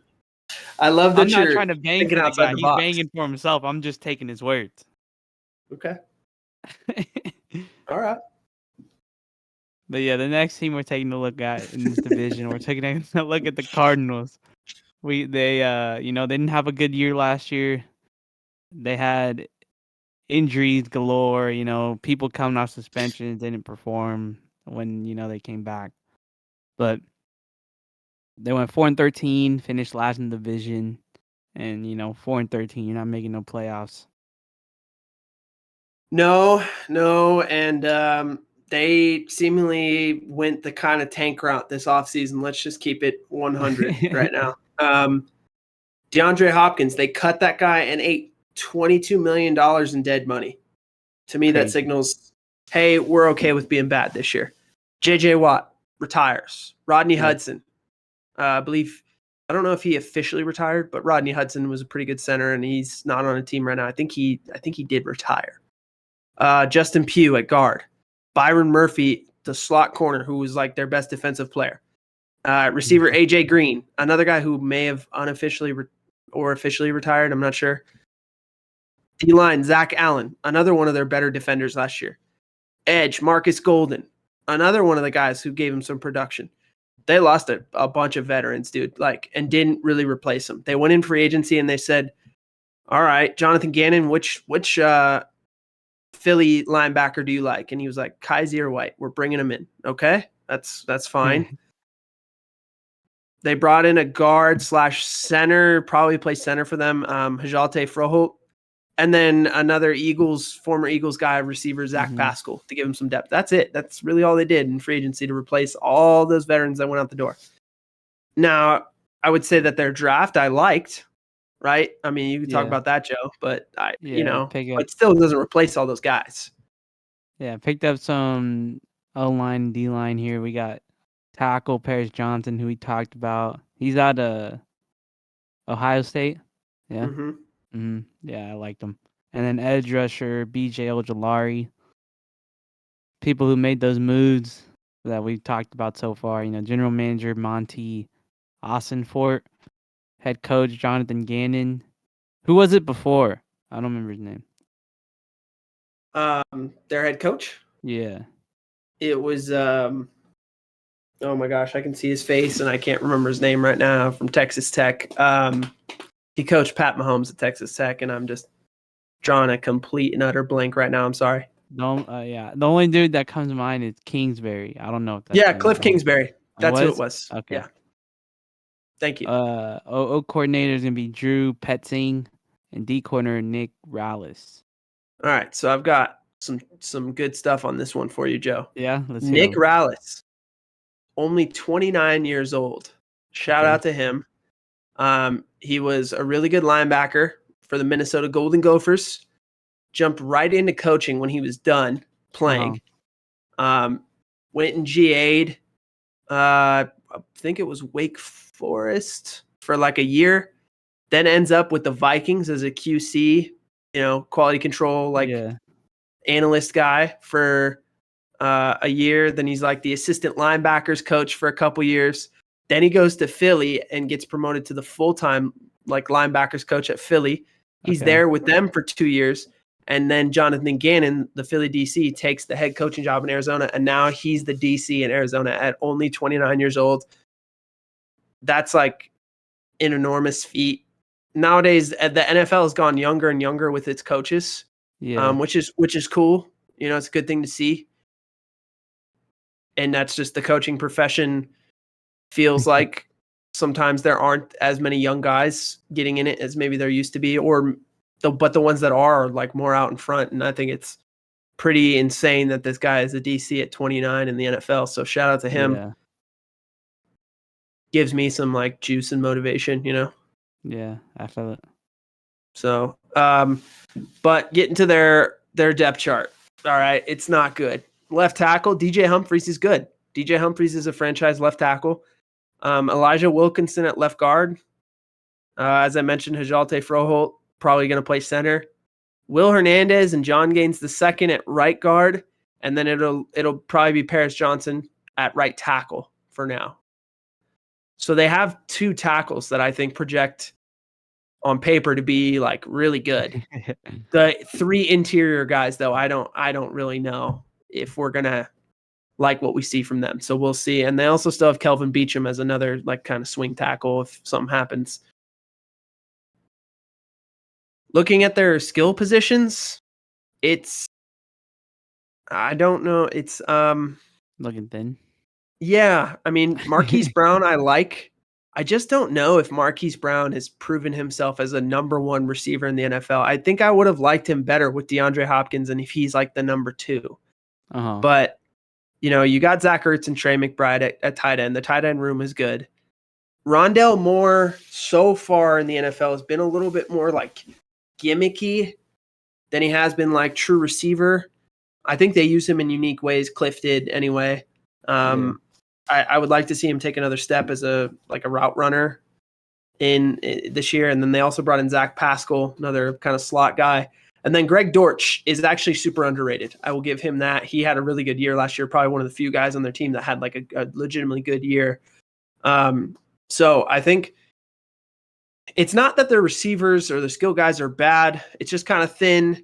I'm not you're trying to bang thinking for the outside guy. the He's box. banging for himself. I'm just taking his words. Okay. All right. But yeah, the next team we're taking a look at in this division, we're taking a look at the Cardinals. They they didn't have a good year last year. They had injuries galore, people coming off suspensions, didn't perform when, they came back. But they went 4-13, finished last in the division, and 4-13, you're not making no playoffs. No, and they seemingly went the kind of tank route this offseason. Let's just keep it 100 right now. DeAndre Hopkins, they cut that guy and ate $22 million in dead money. To me, that Crazy. signals, hey, we're okay with being bad this year. J.J. Watt retires. Rodney Hudson, I believe, I don't know if he officially retired, but Rodney Hudson was a pretty good center, and he's not on a team right now. I think he did retire. Justin Pugh at guard. Byron Murphy, the slot corner, who was like their best defensive player. Receiver AJ Green, another guy who may have unofficially or officially retired. I'm not sure. D-line, Zach Allen, another one of their better defenders last year. Edge, Marcus Golden, another one of the guys who gave him some production. They lost a bunch of veterans, dude, and didn't really replace them. They went in free agency and they said, all right, Jonathan Gannon, which Philly linebacker do you like? And he was like, Kaiser White. We're bringing him in. Okay, that's fine. They brought in a guard / center, probably play center for them, Hajalte Froholt. And then another former Eagles guy, receiver, Zach Pascal, to give him some depth. That's it. That's really all they did in free agency to replace all those veterans that went out the door. Now, I would say that their draft I liked, right? I mean, you can talk about that, Joe, but it still doesn't replace all those guys. Yeah, picked up some O-line and D-line here. We got tackle Paris Johnson, who we talked about. He's out of Ohio State. Yeah. Yeah, I liked him. And then edge rusher BJ Ojolari. People who made those moves that we've talked about so far. General manager Monty Ossenfort, head coach Jonathan Gannon. Who was it before? I don't remember his name. Their head coach? Yeah. It was oh my gosh, I can see his face and I can't remember his name right now, from Texas Tech. He coached Pat Mahomes at Texas Tech, and I'm just drawing a complete and utter blank right now. I'm sorry. The only dude that comes to mind is Kingsbury. I don't know if that's Cliff Kingsbury. That's who it was. Okay. Yeah. Thank you. O coordinator is gonna be Drew Petzing, and D corner Nick Rallis. All right, so I've got some good stuff on this one for you, Joe. Yeah, let's hear Nick it. Rallis, only 29 years old. Shout out to him. He was a really good linebacker for the Minnesota Golden Gophers. Jumped right into coaching when he was done playing. Went and GA'd. I think it was Wake Forest for like a year. Then ends up with the Vikings as a QC, quality control, analyst guy for a year. Then he's like the assistant linebackers coach for a couple years. Then he goes to Philly and gets promoted to the full-time linebackers coach at Philly. He's there with them for 2 years. And then Jonathan Gannon, the Philly DC, takes the head coaching job in Arizona. And now he's the DC in Arizona at only 29 years old. That's like an enormous feat. Nowadays, the NFL has gone younger and younger with its coaches, which is cool. It's a good thing to see. And that's just the coaching profession feels like sometimes there aren't as many young guys getting in it as maybe there used to be, but the ones that are like more out in front. And I think it's pretty insane that this guy is a DC at 29 in the NFL. So shout out to him. Yeah. Gives me some juice and motivation, Yeah, I feel it. So, but getting to their depth chart. All right. It's not good. Left tackle, DJ Humphries is good. DJ Humphries is a franchise left tackle. Elijah Wilkinson at left guard. As I mentioned, Hajalte Froholt probably going to play center. Will Hernandez and John Gaines II at right guard, and then it'll probably be Paris Johnson at right tackle for now. So they have 2 tackles that I think project on paper to be like really good. The 3 interior guys, though, I don't really know if we're gonna like what we see from them. So we'll see. And they also still have Kelvin Beachum as another like kind of swing tackle if something happens. Looking at their skill positions, I don't know. It's looking thin. Yeah, I mean, Marquise Brown, I like. I just don't know if Marquise Brown has proven himself as a number 1 receiver in the NFL. I think I would have liked him better with DeAndre Hopkins and if he's like the number 2. Uh-huh. But, you got Zach Ertz and Trey McBride at tight end. The tight end room is good. Rondale Moore so far in the NFL has been a little bit more like gimmicky than he has been like true receiver. I think they use him in unique ways. Cliff did anyway. I would like to see him take another step as a route runner in this year. And then they also brought in Zach Pascal, another kind of slot guy. And then Greg Dortch is actually super underrated. I will give him that. He had a really good year last year, probably one of the few guys on their team that had like a legitimately good year. So I think it's not that their receivers or the skill guys are bad. It's just kind of thin.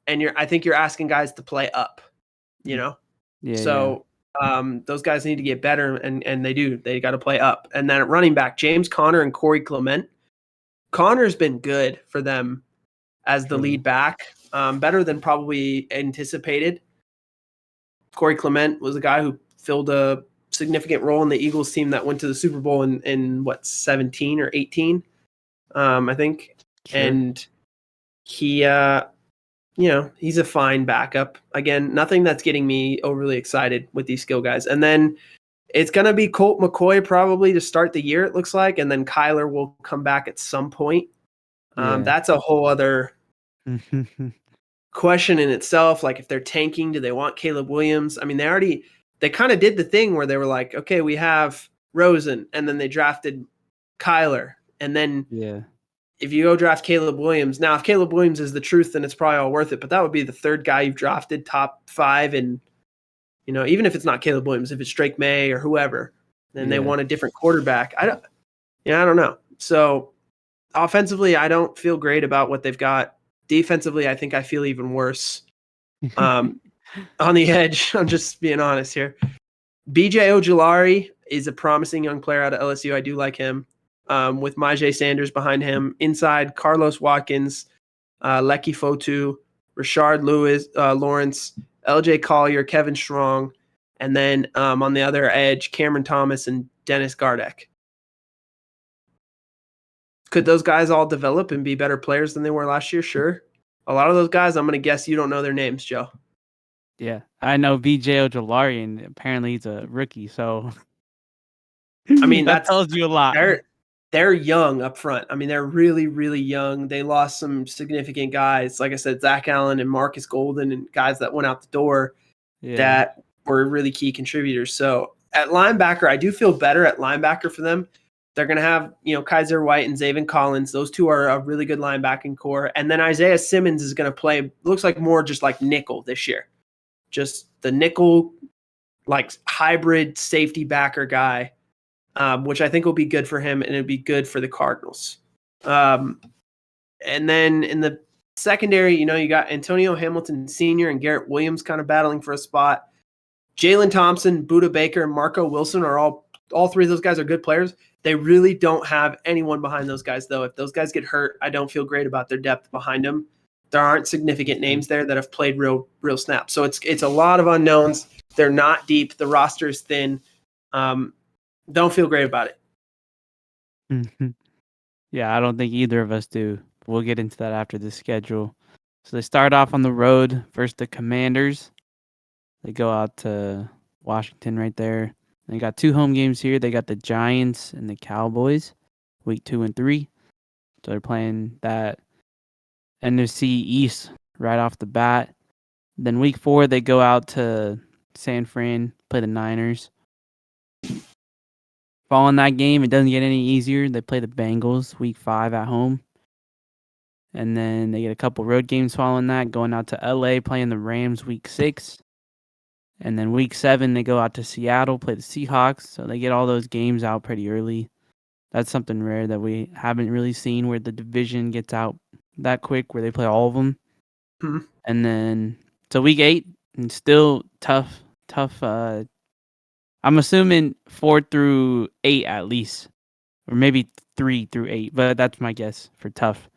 And I think you're asking guys to play up, Yeah. So those guys need to get better, and they do. They got to play up. And then at running back, James Conner and Corey Clement. Conner's been good for them as the lead back, better than probably anticipated. Corey Clement was a guy who filled a significant role in the Eagles team that went to the Super Bowl in 17 or 18, I think. Sure. And he, he's a fine backup. Again, nothing that's getting me overly excited with these skill guys. And then it's going to be Colt McCoy probably to start the year, it looks like. And then Kyler will come back at some point. That's a whole other question in itself. Like if they're tanking, do they want Caleb Williams? I mean, they kind of did the thing where they were like, okay, we have Rosen, and then they drafted Kyler. And then if you go draft Caleb Williams, now if Caleb Williams is the truth, then it's probably all worth it. But that would be the 3rd guy you've drafted, top 5. And, even if it's not Caleb Williams, if it's Drake May or whoever, then they want a different quarterback. I don't know. So offensively, I don't feel great about what they've got. Defensively, I think I feel even worse. On the edge, I'm just being honest here. BJ Ojulari is a promising young player out of LSU. I do like him. With Myjai Sanders behind him. Inside, Carlos Watkins, Lecky Fotu, Rashard Lawrence, LJ Collier, Kevin Strong, and then on the other edge, Cameron Thomas and Dennis Gardeck. Could those guys all develop and be better players than they were last year? Sure. A lot of those guys, I'm going to guess you don't know their names, Joe. Yeah, I know BJ Ojulari, and apparently he's a rookie, so I mean, that tells you a lot. They're young up front. I mean, they're really, really young. They lost some significant guys. Like I said, Zach Allen and Marcus Golden and guys that went out the door that were really key contributors. So at linebacker, I do feel better at linebacker for them. They're going to have, Kaiser White and Zaven Collins. Those two are a really good linebacking core. And then Isaiah Simmons is going to play, looks like more just like nickel this year. Just the nickel, like hybrid safety backer guy, which I think will be good for him, and it'll be good for the Cardinals. And then in the secondary, you got Antonio Hamilton Sr. and Garrett Williams kind of battling for a spot. Jalen Thompson, Budda Baker, and Marco Wilson are all 3 of those guys are good players. They really don't have anyone behind those guys, though. If those guys get hurt, I don't feel great about their depth behind them. There aren't significant names there that have played real snaps. So it's a lot of unknowns. They're not deep. The roster is thin. Don't feel great about it. Yeah, I don't think either of us do. We'll get into that after the schedule. So they start off on the road versus the Commanders. They go out to Washington right there. They got 2 home games here. They got the Giants and the Cowboys, week 2 and 3. So they're playing that NFC East right off the bat. Then week 4, they go out to San Fran, play the Niners. Following that game, it doesn't get any easier. They play the Bengals week 5 at home. And then they get a couple road games following that, going out to LA, playing the Rams week 6. And then week 7, they go out to Seattle, play the Seahawks. So they get all those games out pretty early. That's something rare that we haven't really seen, where the division gets out that quick, where they play all of them. Mhm. And then, so week 8, and still tough. I'm assuming 4 through 8 at least, or maybe 3 through 8, but that's my guess for tough.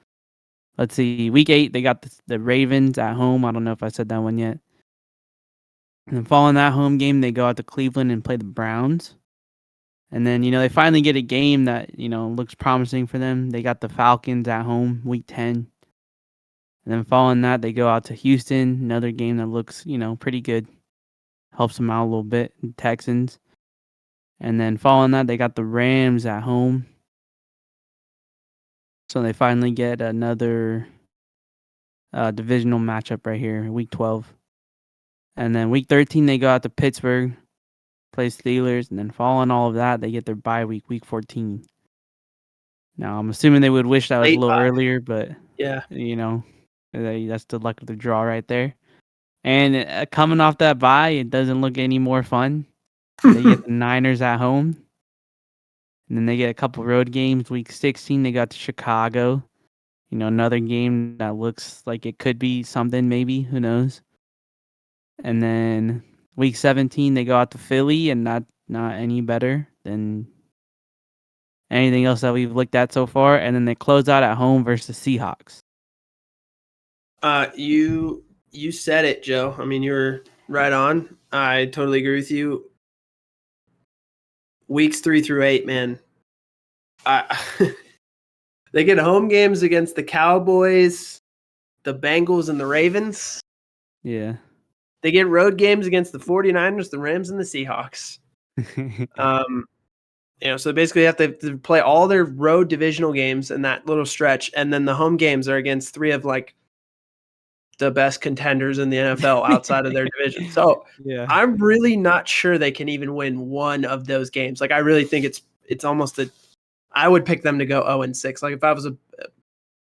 Let's see. Week 8, they got the Ravens at home. I don't know if I said that one yet. And then following that home game, they go out to Cleveland and play the Browns. And then, they finally get a game that, looks promising for them. They got the Falcons at home, week 10. And then following that, they go out to Houston, another game that looks, pretty good. Helps them out a little bit, Texans. And then following that, they got the Rams at home. So they finally get another divisional matchup right here, week 12. And then week 13, they go out to Pittsburgh, play Steelers, and then following all of that, they get their bye week, week 14. Now, I'm assuming they would wish that was a Late little bye. earlier, but, Yeah. that's the luck of the draw right there. And coming off that bye, it doesn't look any more fun. They get the Niners at home. And then they get a couple road games. Week 16, they got to Chicago. Another game that looks like it could be something, maybe. Who knows? And then week 17, they go out to Philly, and not any better than anything else that we've looked at so far. And then they close out at home versus the Seahawks. You said it, Joe. I mean, you're right on. I totally agree with you. Weeks 3 through 8, man. They get home games against the Cowboys, the Bengals, and the Ravens. Yeah. They get road games against the 49ers, the Rams, and the Seahawks. So basically they have to play all their road divisional games in that little stretch, and then the home games are against 3 of the best contenders in the NFL outside of their division. So Yeah. I'm really not sure they can even win one of those games. I really think it's almost I would pick them to go 0-6.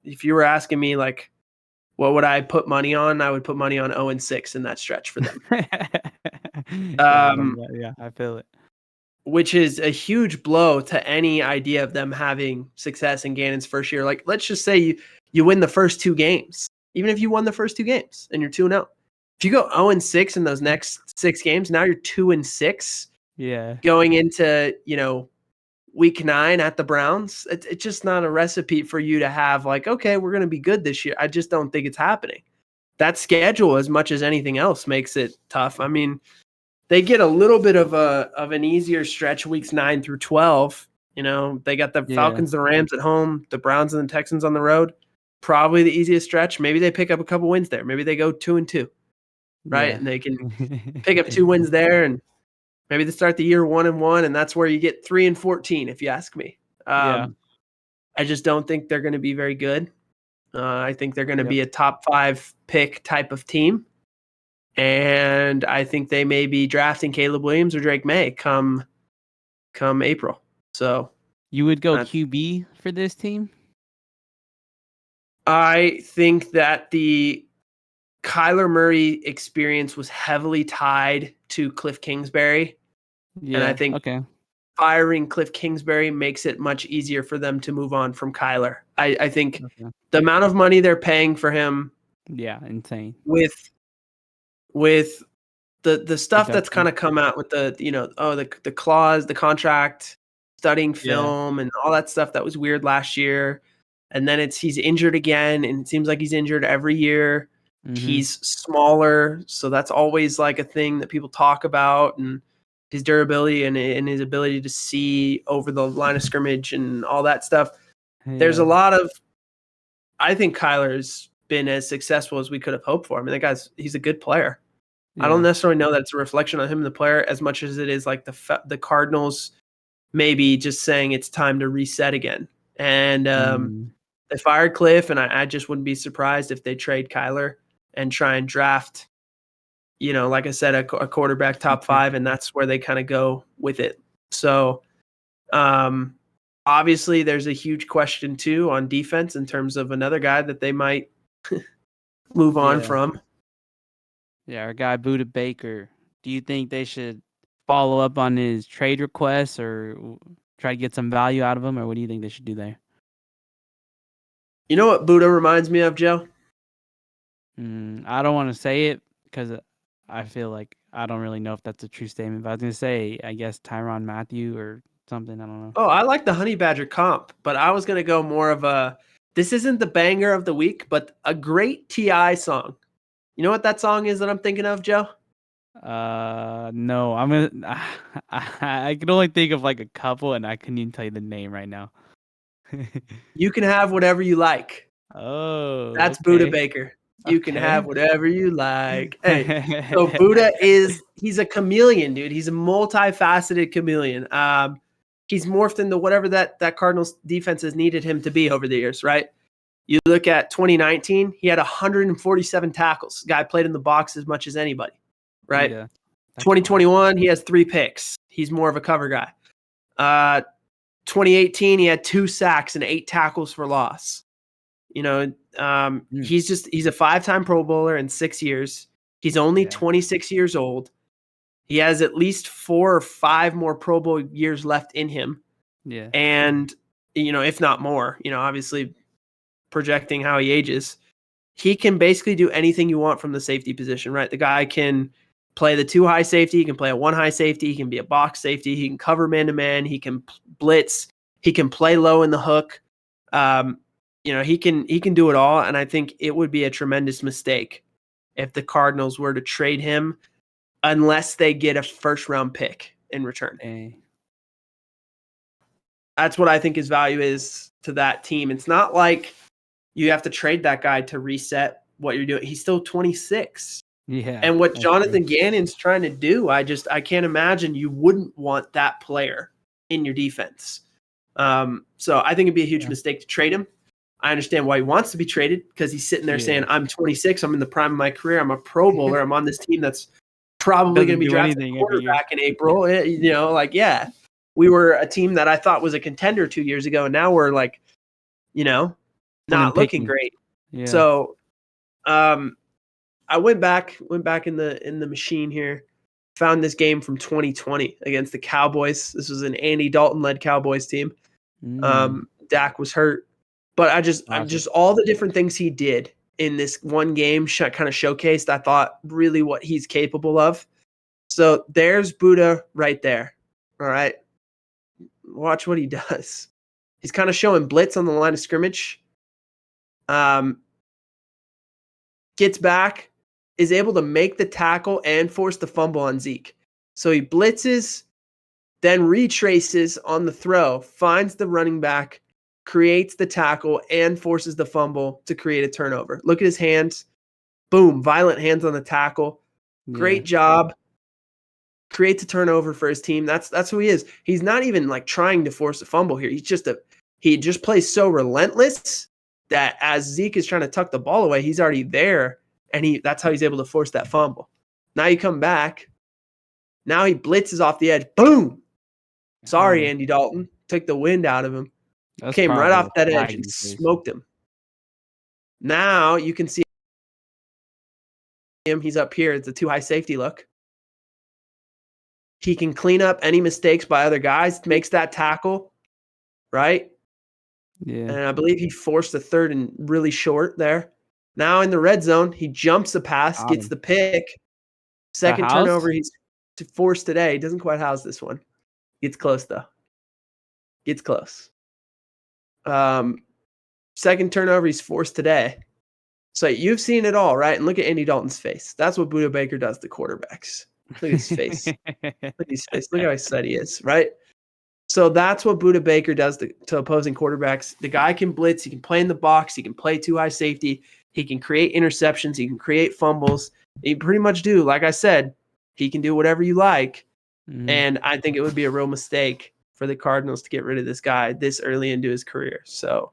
If you were asking me what would I put money on, I would put money on 0-6 in that stretch for them. Yeah, I feel it. Which is a huge blow to any idea of them having success in Gannon's first year. Let's just say you win the first 2 games. Even if you won the first 2 games and you're 2-0. If you go 0-6 in those next 6 games, now you're 2-6. Yeah. Going into, week 9 at the Browns. It's just not a recipe for you to have okay, we're going to be good this year. I just don't think it's happening. That schedule, as much as anything else, makes it tough. I mean, they get a little bit of an easier stretch weeks 9 through 12. They got the Falcons, the Rams at home, the Browns and the Texans on the road. Probably the easiest stretch. Maybe they pick up a couple wins there. Maybe they go 2-2, right? Yeah. And they can pick up 2 wins there, and maybe they start the year 1-1, and that's where you get 3-14, if you ask me. Yeah. I just don't think they're going to be very good. I think they're going to Yep. be a top 5 pick type of team. And I think they may be drafting Caleb Williams or Drake May come April. So You would go QB for this team? I think that the Kyler Murray experience was heavily tied to Cliff Kingsbury. Yeah. And I think firing Cliff Kingsbury makes it much easier for them to move on from Kyler. I think the amount of money they're paying for him. Yeah, insane. With the stuff that's kind of come out with the clause, the contract, studying film and all that stuff that was weird last year. And then he's injured again, and it seems like he's injured every year. Mm-hmm. He's smaller, so that's always a thing that people talk about, and his durability and his ability to see over the line of scrimmage and all that stuff. Yeah. There's a lot of, I think Kyler's been as successful as we could have hoped for. I mean, he's a good player. Yeah. I don't necessarily know that it's a reflection on him, the player, as much as it is the Cardinals maybe just saying it's time to reset again. And they fired Cliff, and I just wouldn't be surprised if they trade Kyler and try and draft, like I said, a quarterback top 5, and that's where they kind of go with it. So Obviously, there's a huge question too on defense in terms of another guy that they might move on from. Yeah, our guy Buda Baker. Do you think they should follow up on his trade requests or try to get some value out of him, or what do you think they should do there? You know what Buddha reminds me of, Joe? I don't want to say it because I feel like I don't really know if that's a true statement. But I was gonna say, I guess Tyrann Mathieu or something. I don't know. Oh, I like the Honey Badger comp, but I was gonna go more of a. This isn't the banger of the week, but a great Ti song. You know what that song is that I'm thinking of, Joe? No, I'm gonna. I can only think of like a couple, and I couldn't even tell you the name right now. You can have whatever you like. Oh, That's okay. Buddha Baker. You can have whatever you like. Hey, so Buddha he's a chameleon, dude. He's a multifaceted chameleon. He's morphed into whatever that Cardinals defense has needed him to be over the years, right? You look at 2019, he had 147 tackles. Guy played in the box as much as anybody, right? Yeah. 2021, he has 3 picks. He's more of a cover guy. 2018, he had 2 sacks and 8 tackles for loss. You know, he's a 5-time Pro Bowler in 6 years. He's only 26 years old. He has at least 4 or 5 more Pro Bowl years left in him. Yeah. And, if not more, obviously projecting how he ages, he can basically do anything you want from the safety position, right? The guy can play the 2 high safety. He can play a 1 high safety. He can be a box safety. He can cover man-to-man. He can blitz. He can play low in the hook. He can do it all, and I think it would be a tremendous mistake if the Cardinals were to trade him unless they get a first-round pick in return. Dang. That's what I think his value is to that team. It's not like you have to trade that guy to reset what you're doing. He's still 26. Yeah. And what Jonathan Gannon's trying to do, I can't imagine you wouldn't want that player in your defense. So I think it'd be a huge mistake to trade him. I understand why he wants to be traded because he's sitting there saying, I'm 26. I'm in the prime of my career. I'm a Pro Bowler. I'm on this team that's probably going to be drafting a quarterback in April. We were a team that I thought was a contender 2 years ago. And now we're like, not looking great. Yeah. So I went back in the machine here, found this game from 2020 against the Cowboys. This was an Andy Dalton-led Cowboys team. Dak was hurt. But I'm just all the different things he did in this one game kind of showcased, I thought, really what he's capable of. So there's Buddha right there. All right. Watch what he does. He's kind of showing blitz on the line of scrimmage. Gets back, is able to make the tackle and force the fumble on Zeke. So he blitzes, then retraces on the throw, finds the running back, creates the tackle, and forces the fumble to create a turnover. Look at his hands. Boom, violent hands on the tackle. Great job. Creates a turnover for his team. That's who he is. He's not even like trying to force a fumble here. He just plays so relentless that as Zeke is trying to tuck the ball away, he's already there, and that's how he's able to force that fumble. Now you come back. Now he blitzes off the edge. Boom. Sorry, Andy Dalton. Took the wind out of him. Came right off that edge and smoked him. Now you can see him. He's up here. It's a 2 high safety look. He can clean up any mistakes by other guys, makes that tackle, right? Yeah. And I believe he forced the third and really short there. Now in the red zone, he jumps the pass, gets the pick. Second turnover he's forced today. He doesn't quite house this one. Gets close, though. Gets close. Second turnover he's forced today. So you've seen it all, right? And look at Andy Dalton's face. That's what Buda Baker does to quarterbacks. Look at his face. Look at his face. Look how excited he is, right? So that's what Buda Baker does to opposing quarterbacks. The guy can blitz. He can play in the box. He can play 2 high safety. He can create interceptions. He can create fumbles. He pretty much do. Like I said, he can do whatever you like. And I think it would be a real mistake for the Cardinals to get rid of this guy this early into his career. So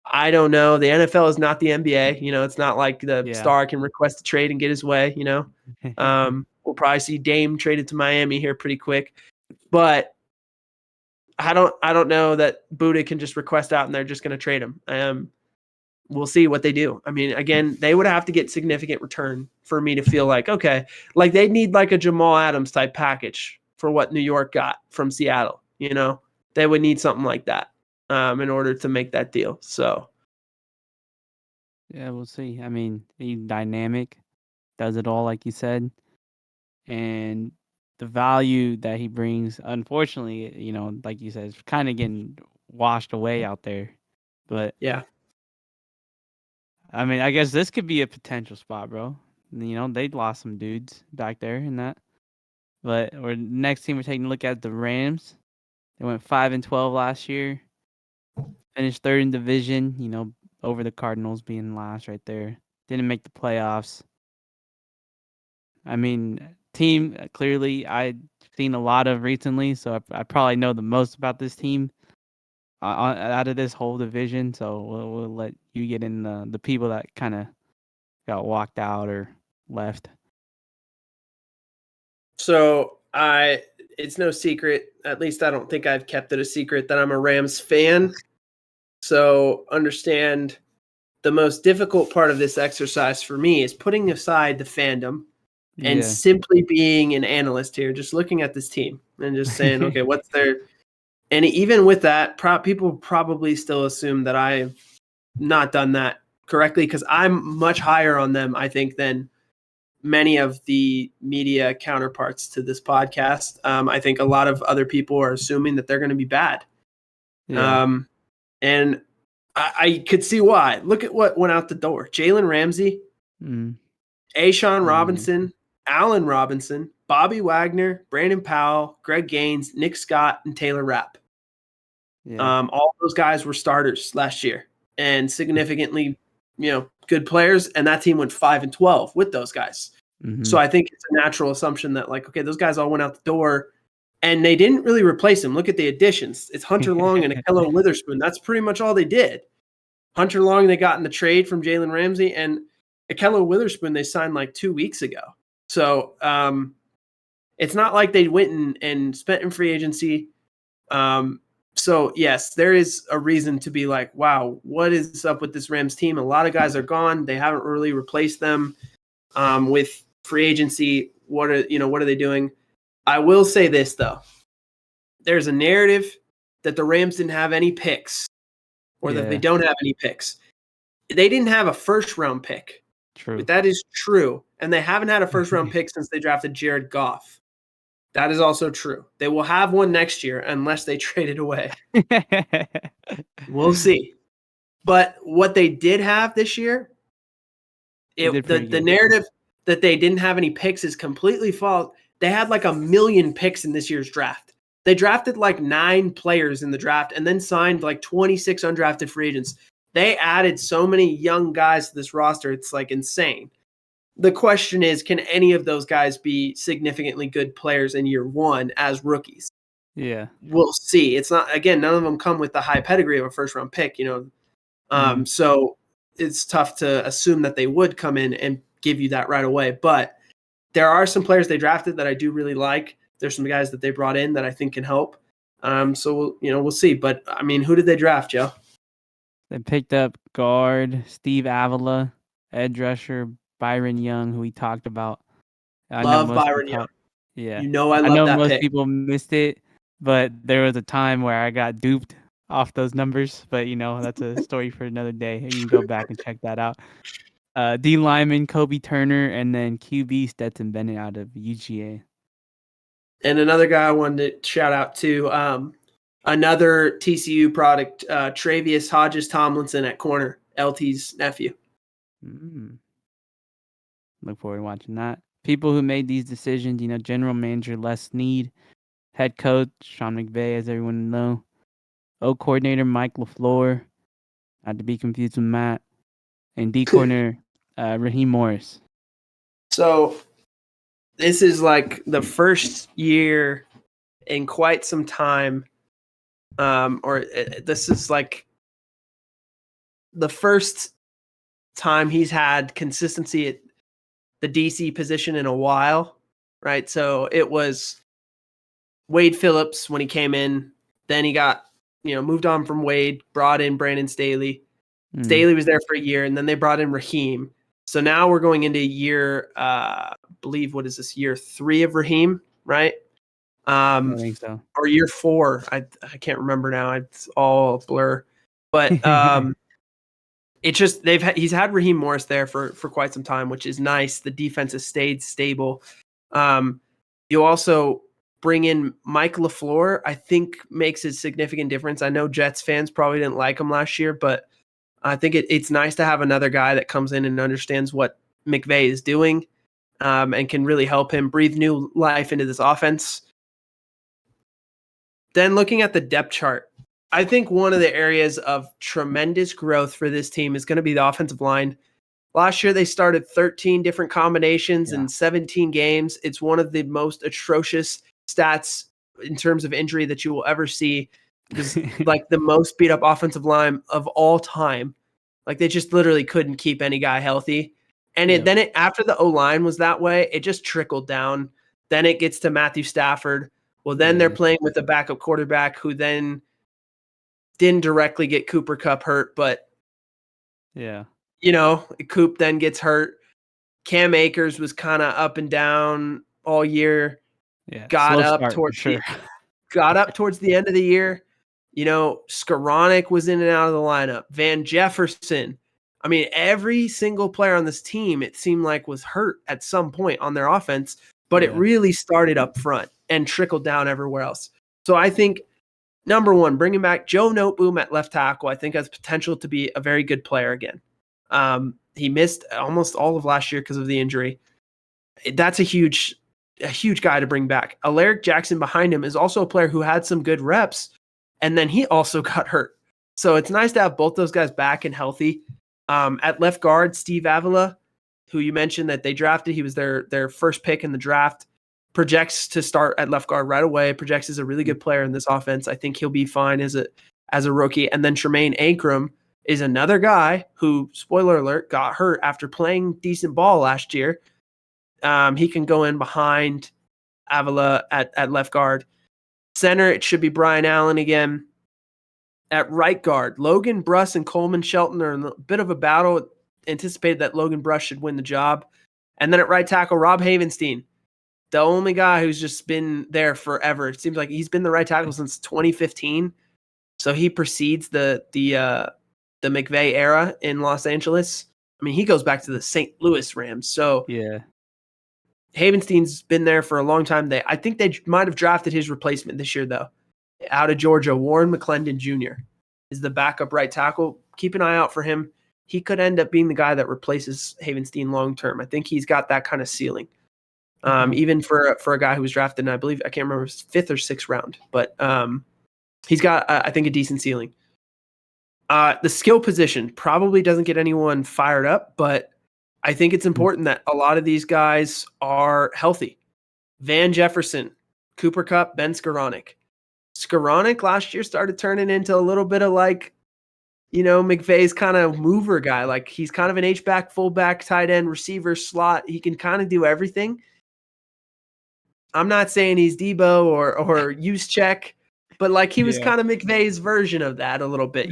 I don't know. The NFL is not the NBA. It's not like the star can request a trade and get his way. We'll probably see Dame traded to Miami here pretty quick. But I don't know that Buda can just request out and they're just going to trade him. We'll see what they do. I mean, again, they would have to get significant return for me to feel like, okay, like they'd need like a Jamal Adams type package for what New York got from Seattle. You know, they would need something like that in order to make that deal. So, Yeah, we'll see. I mean, he's dynamic, does it all like you said, and the value that he brings, unfortunately, like you said, it's kind of getting washed away out there. But yeah. I mean, I guess this could be a potential spot, bro. They'd lost some dudes back there in that. But next team we're taking a look at the Rams. They went 5-12 last year. Finished third in division, over the Cardinals being last right there. Didn't make the playoffs. I mean, team clearly I've seen a lot of recently, so I probably know the most about this team out of this whole division. So we'll let you get in the people that kind of got walked out or left. So it's no secret, at least I don't think I've kept it a secret, that I'm a Rams fan. So understand the most difficult part of this exercise for me is putting aside the fandom and Yeah. simply being an analyst here, just looking at this team and just saying, okay, what's their, and even with that, people probably still assume that I've not done that correctly because I'm much higher on them, I think, than many of the media counterparts to this podcast. I think a lot of other people are assuming that they're going to be bad. Yeah. And I could see why. Look at what went out the door. Jalen Ramsey, Ashawn Robinson, Allen Robinson, Bobby Wagner, Brandon Powell, Greg Gaines, Nick Scott, and Taylor Rapp. Yeah. All those guys were starters last year and significantly, good players. And that team went 5-12 with those guys. So I think it's a natural assumption that, like, okay, those guys all went out the door and they didn't really replace him. Look at the additions. It's Hunter Long and Akello Witherspoon. That's pretty much all they did. Hunter Long, they got in the trade from Jalen Ramsey, and Akello Witherspoon, they signed like 2 weeks ago. So it's not like they went and spent in free agency. So, yes, there is a reason to be like, wow, what is up with this Rams team? A lot of guys are gone. They haven't really replaced them with free agency. What are they doing? I will say this, though. There's a narrative that the Rams didn't have any picks or that they don't have any picks. They didn't have a first-round pick. True. But that is true. And they haven't had a first-round pick since they drafted Jared Goff. That is also true. They will have one next year unless they trade it away. We'll see. But what they did have this year, the narrative that they didn't have any picks is completely false. They had like 1 million picks in this year's draft. They drafted like 9 players in the draft and then signed like 26 undrafted free agents. They added so many young guys to this roster. It's like insane. The question is, can any of those guys be significantly good players in year one as rookies? Yeah. We'll see. It's not, again, none of them come with the high pedigree of a first round pick, So it's tough to assume that they would come in and give you that right away. But there are some players they drafted that I do really like. There's some guys that they brought in that I think can help. So we'll see. But I mean, who did they draft, Joe? They picked up guard Steve Avila, edge rusher Byron Young, who we talked about. Love Byron Young. Yeah. I love that most pick. people missed it, but there was a time where I got duped off those numbers. But, that's a story for another day. You can go back and check that out. D lineman Kobe Turner, and then QB Stetson Bennett out of UGA. And another guy I wanted to shout out to, another TCU product, Travius Hodges Tomlinson at corner, LT's nephew. Look forward to watching that. People who made these decisions, general manager Les Snead, head coach Sean McVay, as everyone know, coordinator Mike LaFleur, not to be confused with Matt, and D corner Raheem Morris. So this is like the first year in quite some time, this is like the first time he's had consistency at the DC position in a while, right? So it was Wade Phillips when he came in Then he got, moved on from Wade, brought in Brandon Staley. Mm. Staley was there for a year, and then they brought in Raheem. So now we're going into year, I believe, what is this, year 3 of Raheem, right? I think so. Or year 4. I can't remember now. It's all a blur. But it's just he's had Raheem Morris there for quite some time, which is nice. The defense has stayed stable. You also bring in Mike LaFleur, I think makes a significant difference. I know Jets fans probably didn't like him last year, but I think it's nice to have another guy that comes in and understands what McVay is doing, and can really help him breathe new life into this offense. Then looking at the depth chart, I think one of the areas of tremendous growth for this team is going to be the offensive line. Last year, they started 13 different combinations in 17 games. It's one of the most atrocious stats in terms of injury that you will ever see. It was like the most beat up offensive line of all time. Like they just literally couldn't keep any guy healthy. And after the O-line was that way, it just trickled down. Then it gets to Matthew Stafford. Well, then they're playing with a backup quarterback who then didn't directly get Cooper Kupp hurt, but Coop then gets hurt. Cam Akers was kind of up and down all year. Got up towards the end of the year. Skoranek was in and out of the lineup. Van Jefferson. I mean, every single player on this team, it seemed like, was hurt at some point on their offense, but it really started up front and trickled down everywhere else. So I think, number one, bringing back Joe Noteboom at left tackle, I think has potential to be a very good player again. He missed almost all of last year because of the injury. That's a huge guy to bring back. Alaric Jackson behind him is also a player who had some good reps, and then he also got hurt. So it's nice to have both those guys back and healthy. At left guard, Steve Avila, who you mentioned that they drafted. He was their first pick in the draft. Projects to start at left guard right away. Projects as a really good player in this offense. I think he'll be fine as a rookie. And then Tremaine Ankrum is another guy who, spoiler alert, got hurt after playing decent ball last year. He can go in behind Avila at left guard. Center, it should be Brian Allen again. At right guard, Logan Bruss and Coleman Shelton are in a bit of a battle. Anticipated that Logan Bruss should win the job. And then at right tackle, Rob Havenstein, the only guy who's just been there forever. It seems like he's been the right tackle since 2015. So he precedes the McVay era in Los Angeles. I mean, he goes back to the St. Louis Rams. So Havenstein's been there for a long time. I think they might have drafted his replacement this year, though. Out of Georgia, Warren McClendon Jr. is the backup right tackle. Keep an eye out for him. He could end up being the guy that replaces Havenstein long term. I think he's got that kind of ceiling. Even for a guy who was drafted in, I believe, I can't remember, 5th or 6th round, but he's got, I think, a decent ceiling. The skill position probably doesn't get anyone fired up, but I think it's important that a lot of these guys are healthy. Van Jefferson, Cooper Kupp, Ben Skoranek. Skoranek last year started turning into a little bit of McVay's kind of mover guy. Like he's kind of an H-back, fullback, tight end, receiver, slot. He can kind of do everything. I'm not saying he's Debo or Juszczyk, but he was kind of McVay's version of that a little bit,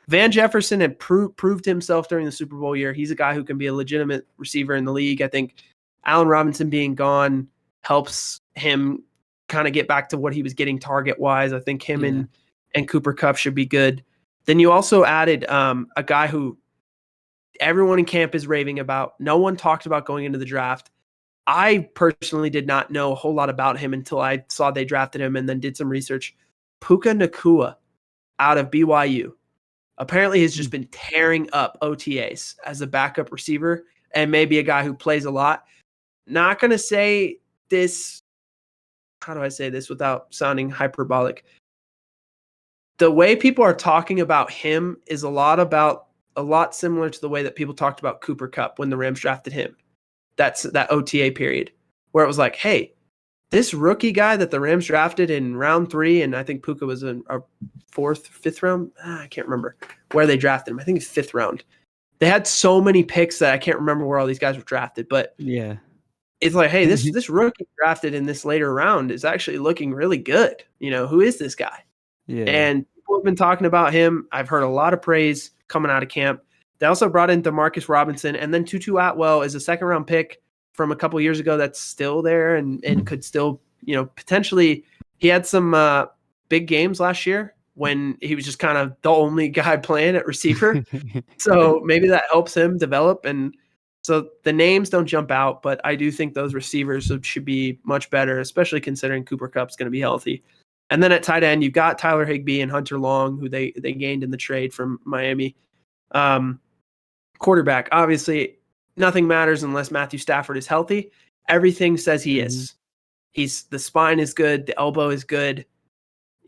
Van Jefferson had proved himself during the Super Bowl year. He's a guy who can be a legitimate receiver in the league. I think Allen Robinson being gone helps him kind of get back to what he was getting target-wise. I think him and Cooper Kupp should be good. Then you also added a guy who everyone in camp is raving about. No one talked about going into the draft. I personally did not know a whole lot about him until I saw they drafted him and then did some research. Puka Nacua out of BYU. Apparently he's just been tearing up OTAs as a backup receiver and maybe a guy who plays a lot. Not going to say this. How do I say this without sounding hyperbolic? The way people are talking about him is a lot similar to the way that people talked about Cooper Kupp when the Rams drafted him. That's that OTA period where it was like, hey, this rookie guy that the Rams drafted in round 3, and I think Puka was in a 4th, 5th round. I can't remember where they drafted him. I think it's 5th round. They had so many picks that I can't remember where all these guys were drafted, but it's like, hey, this rookie drafted in this later round is actually looking really good. Who is this guy? Yeah. And people have been talking about him. I've heard a lot of praise coming out of camp. They also brought in DeMarcus Robinson, and then Tutu Atwell is a second-round pick from a couple years ago that's still there and could still, potentially. He had some big games last year when he was just kind of the only guy playing at receiver. So maybe that helps him develop. And so the names don't jump out, but I do think those receivers should be much better, especially considering Cooper Kupp's going to be healthy. And then at tight end, you've got Tyler Higbee and Hunter Long, who they gained in the trade from Miami. Quarterback, obviously, nothing matters unless Matthew Stafford is healthy. Everything says he is. The spine is good. The elbow is good.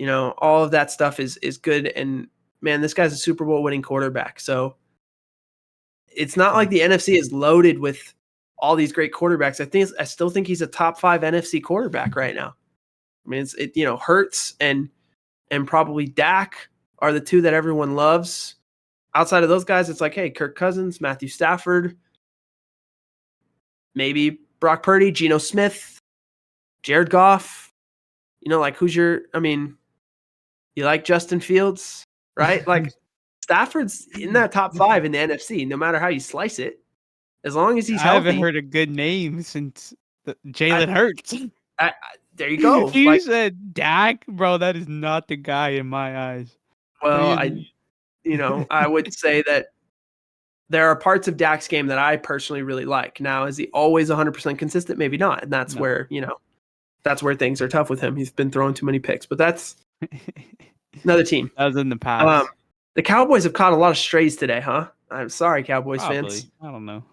All of that stuff is good. And man, this guy's a Super Bowl winning quarterback. So it's not like the NFC is loaded with all these great quarterbacks. I still think he's a top 5 NFC quarterback right now. I mean, Hurts and probably Dak are the two that everyone loves. Outside of those guys, it's like, hey, Kirk Cousins, Matthew Stafford, maybe Brock Purdy, Geno Smith, Jared Goff. Who's you like Justin Fields, right? Like Stafford's in that top 5 in the NFC, no matter how you slice it. As long as he's healthy. I haven't heard a good name since Jalen Hurts. There you go. You said Dak, bro. That is not the guy in my eyes. Well, I would say that there are parts of Dak's game that I personally really like. Now, is he always 100% consistent? Maybe not. And that's where, that's where things are tough with him. He's been throwing too many picks, but that's another team. That was in the past. The Cowboys have caught a lot of strays today, huh? I'm sorry, Cowboys fans. I don't know.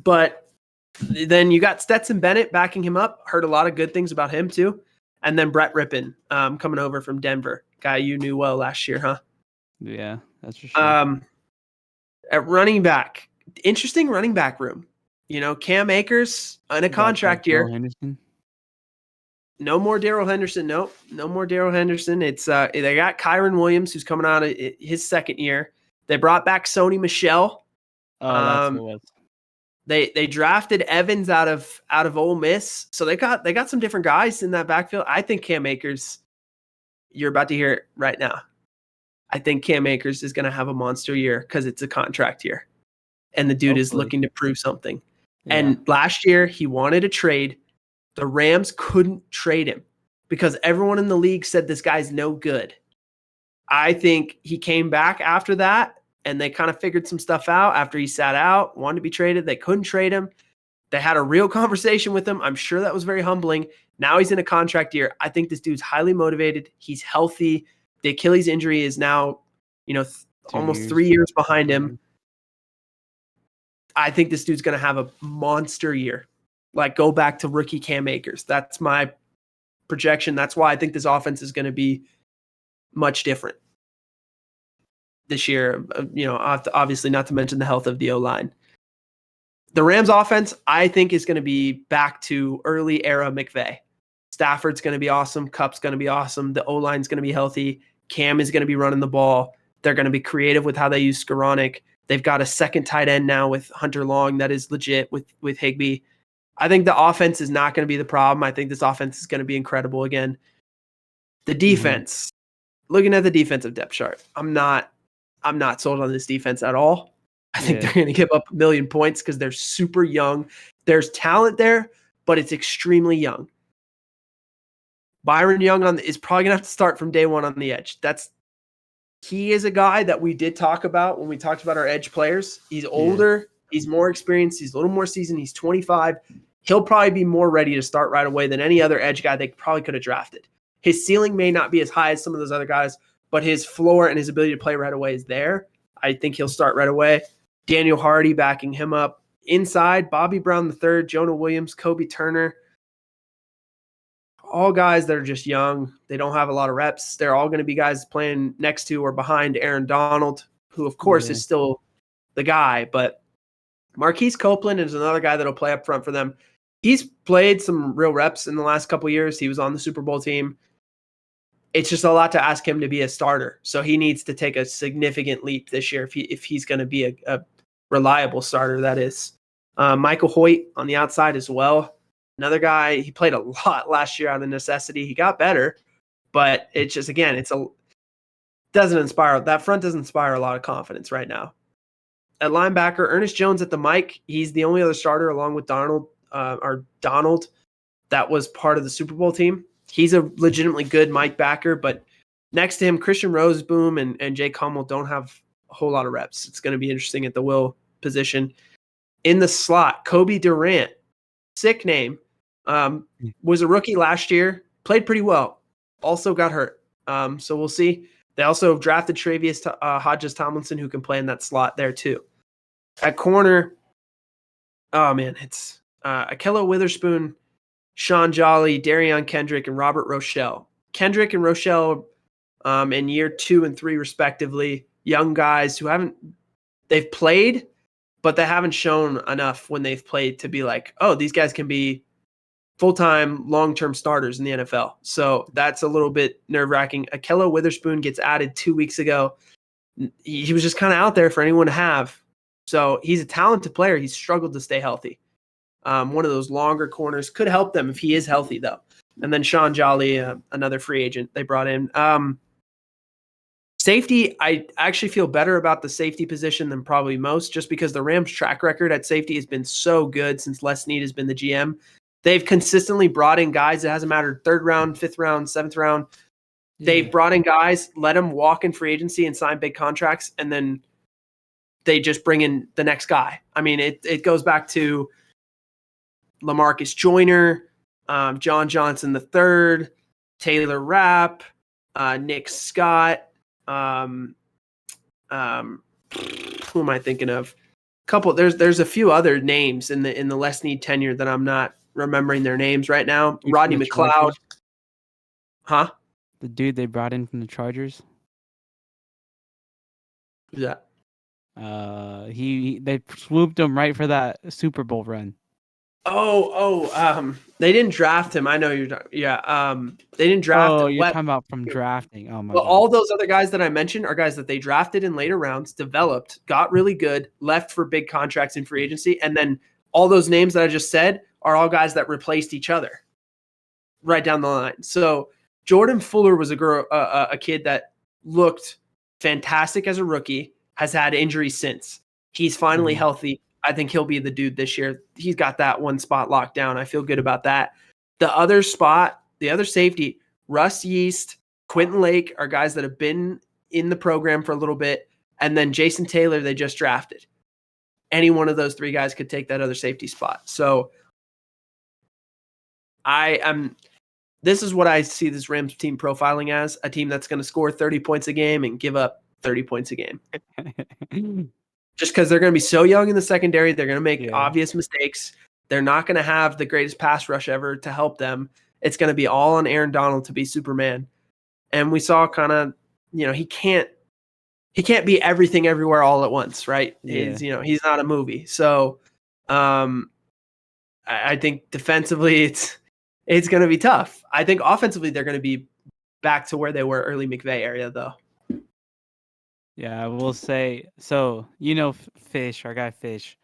But then you got Stetson Bennett backing him up. Heard a lot of good things about him too. And then Brett Rippon coming over from Denver. Guy you knew well last year, huh? Yeah, that's for sure. At running back, interesting running back room. Cam Akers on a contract year. No more Darrell Henderson. Nope. No more Darrell Henderson. It's they got Kyron Williams, who's coming out of his second year. They brought back Sony Michel. Oh, that's what it was. They drafted Evans out of Ole Miss. So they got some different guys in that backfield. I think Cam Akers, you're about to hear it right now. I think Cam Akers is going to have a monster year because it's a contract year. And the dude is looking to prove something. Yeah. And last year he wanted a trade. The Rams couldn't trade him because everyone in the league said this guy's no good. I think he came back after that and they kind of figured some stuff out after he sat out, wanted to be traded. They couldn't trade him. They had a real conversation with him. I'm sure that was very humbling. Now he's in a contract year. I think this dude's highly motivated. He's healthy. The Achilles injury is now, almost 3 years behind him. I think this dude's going to have a monster year. Like, go back to rookie Cam Akers. That's my projection. That's why I think this offense is going to be much different this year. Obviously not to mention the health of the O-line. The Rams offense, I think, is going to be back to early era McVay. Stafford's going to be awesome. Kupp's going to be awesome. The O-line's going to be healthy. Cam is going to be running the ball. They're going to be creative with how they use Skoranek. They've got a second tight end now with Hunter Long that is legit with Higbee. I think the offense is not going to be the problem. I think this offense is going to be incredible again. The defense, looking at the defensive depth chart, I'm not sold on this defense at all. I think they're going to give up 1 million points because they're super young. There's talent there, but it's extremely young. Byron Young is probably going to have to start from day one on the edge. He is a guy that we did talk about when we talked about our edge players. He's older. He's more experienced. He's a little more seasoned. He's 25. He'll probably be more ready to start right away than any other edge guy they probably could have drafted. His ceiling may not be as high as some of those other guys, but his floor and his ability to play right away is there. I think he'll start right away. Daniel Hardy backing him up. Inside, Bobby Brown III, Jonah Williams, Kobe Turner. All guys that are just young. They don't have a lot of reps. They're all going to be guys playing next to or behind Aaron Donald, who, of course, is still the guy. But Marquise Copeland is another guy that'll play up front for them. He's played some real reps in the last couple of years. He was on the Super Bowl team. It's just a lot to ask him to be a starter. So he needs to take a significant leap this year if he's going to be a reliable starter, that is. Michael Hoyt on the outside as well. Another guy, he played a lot last year out of necessity. He got better, but it's just, again, that front doesn't inspire a lot of confidence right now. At linebacker, Ernest Jones at the mic. He's the only other starter along with Donald that was part of the Super Bowl team. He's a legitimately good Mike backer, but next to him, Christian Roseboom and Jake Hummel don't have a whole lot of reps. It's going to be interesting at the will position. In the slot, Kobe Durant, sick name, was a rookie last year, played pretty well, also got hurt. So we'll see. They also drafted Travius Hodges Tomlinson, who can play in that slot there too. At corner, oh man, it's Akello Witherspoon, Sean Jolly, Darion Kendrick, and Robert Rochelle. Kendrick and Rochelle in year 2 and 3 respectively, young guys who they've played, but they haven't shown enough when they've played to be like, oh, these guys can be full-time, long-term starters in the NFL. So that's a little bit nerve-wracking. Akello Witherspoon gets added 2 weeks ago. He was just kind of out there for anyone to have. So he's a talented player. He's struggled to stay healthy. One of those longer corners could help them if he is healthy, though. And then Sean Jolly, another free agent they brought in. Safety, I actually feel better about the safety position than probably most, just because the Rams' track record at safety has been so good since Les Snead has been the GM. They've consistently brought in guys. It hasn't mattered 3rd round, 5th round, 7th round. Yeah. They've brought in guys, let them walk in free agency and sign big contracts, and then they just bring in the next guy. I mean, it goes back to LaMarcus Joyner, John Johnson III, Taylor Rapp, Nick Scott. Who am I thinking of? There's a few other names in the Les Snead tenure that I'm not remembering their names right now. Rodney McLeod. Huh? The dude they brought in from the Chargers. Who's that? They swooped him right for that Super Bowl run. They didn't draft him. I know you're talking. Yeah. They didn't draft him. Oh, you're talking about from drafting. Oh my God. All those other guys that I mentioned are guys that they drafted in later rounds, developed, got really good, left for big contracts in free agency, and then all those names that I just said are all guys that replaced each other right down the line. So Jordan Fuller was a kid that looked fantastic as a rookie, has had injuries since. He's finally healthy. I think he'll be the dude this year. He's got that one spot locked down. I feel good about that. The other spot, the other safety, Russ Yeast, Quentin Lake are guys that have been in the program for a little bit. And then Jason Taylor, they just drafted. Any one of those 3 guys could take that other safety spot. So this is what I see this Rams team profiling as, a team that's going to score 30 points a game and give up 30 points a game. Just because they're going to be so young in the secondary, they're going to make obvious mistakes. They're not going to have the greatest pass rush ever to help them. It's going to be all on Aaron Donald to be Superman. And we saw kind of, he can't be everything everywhere all at once, right? Yeah. He's not a movie. So I think defensively it's going to be tough. I think offensively they're going to be back to where they were early McVay area, though. Yeah, I will say, so, Fish, our guy Fish,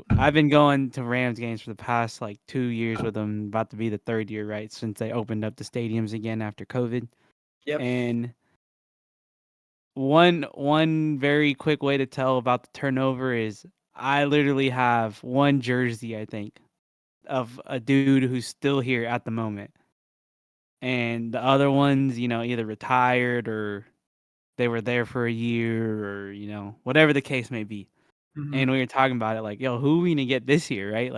I've been going to Rams games for the past 2 years with them, about to be the 3rd year, right, since they opened up the stadiums again after COVID. Yep. And one very quick way to tell about the turnover is I literally have one jersey, I think, of a dude who's still here at the moment. And the other ones, either retired or they were there for a year or, whatever the case may be. Mm-hmm. And we were talking about it yo, who are we going to get this year, right?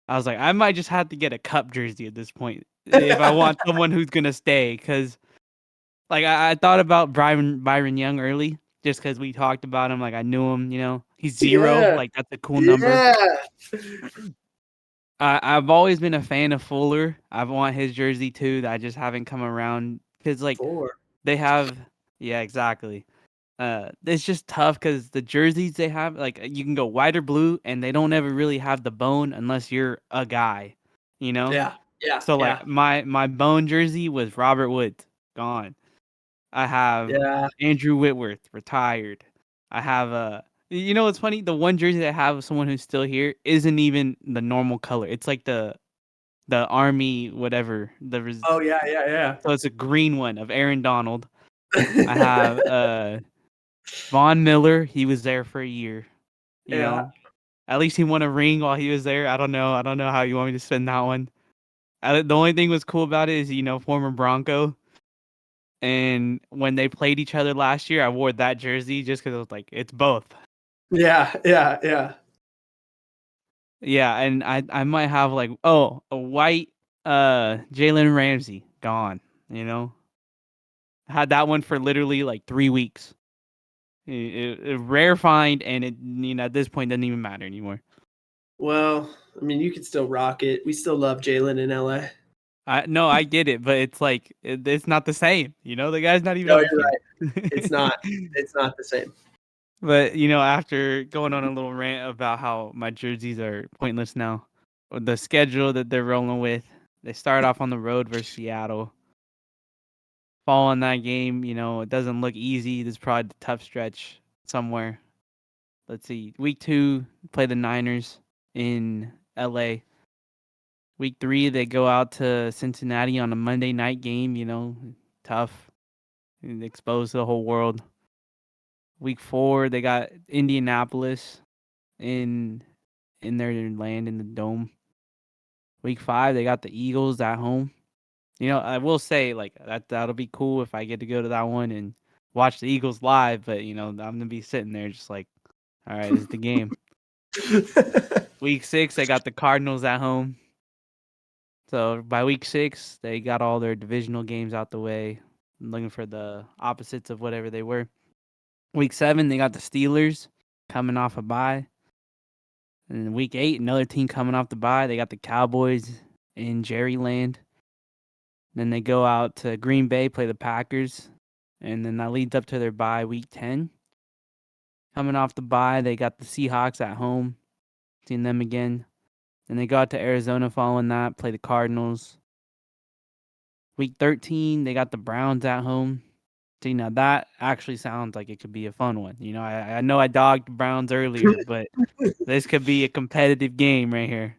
I was like, I might just have to get a Cup jersey at this point if I want someone who's going to stay. Because, I thought about Byron Young early just because we talked about him. I knew him, he's 0. Yeah. That's a cool number. Yeah. I've always been a fan of Fuller. I want his jersey too. I just haven't come around because they have... Yeah, exactly. It's just tough because the jerseys they have, you can go white or blue, and they don't ever really have the bone unless you're a guy, Yeah. So my bone jersey was Robert Woods, gone. I have Andrew Whitworth, retired. I have You know what's funny? The one jersey that I have of someone who's still here isn't even the normal color. It's like the army whatever. Oh yeah, So it's a green one of Aaron Donald. I yeah. have Von Miller. He was there for a year. You Yeah. know, at least he won a ring while he was there. I don't know. I don't know how you want me to spend that one. The only thing was cool about it is former Bronco. And when they played each other last year, I wore that jersey just because I was like, it's both. Yeah. Yeah, and I might have like a white Jalen Ramsey gone. You know, had that one for literally like 3 weeks. A rare find, and it at this point doesn't even matter anymore. Well, I mean, you could still rock it. We still love Jalen in LA. No, I get it, but it's like it's not the same. The guy's not even No, on the you're field. right. It's not. It's not the same. But after going on a little rant about how my jerseys are pointless now, the schedule that they're rolling with, they start off on the road versus Seattle. Following that game, it doesn't look easy. This is probably the tough stretch somewhere. Let's see. Week 2, play the Niners in LA. Week 3, they go out to Cincinnati on a Monday night game, tough and exposed to the whole world. Week 4, they got Indianapolis in their land in the dome. Week 5, they got the Eagles at home. I will say like that'll be cool if I get to go to that one and watch the Eagles live, but I'm gonna be sitting there just like, all right, it's the game. Week 6, they got the Cardinals at home. So by week 6, they got all their divisional games out the way. I'm looking for the opposites of whatever they were. Week 7, they got the Steelers coming off a bye. And week 8, another team coming off the bye. They got the Cowboys in Jerryland. Then they go out to Green Bay, play the Packers. And then that leads up to their bye week 10. Coming off the bye, they got the Seahawks at home. Seeing them again. Then they go out to Arizona following that, play the Cardinals. Week 13, they got the Browns at home. See, now that actually sounds like it could be a fun one. I know I dogged the Browns earlier, but this could be a competitive game right here.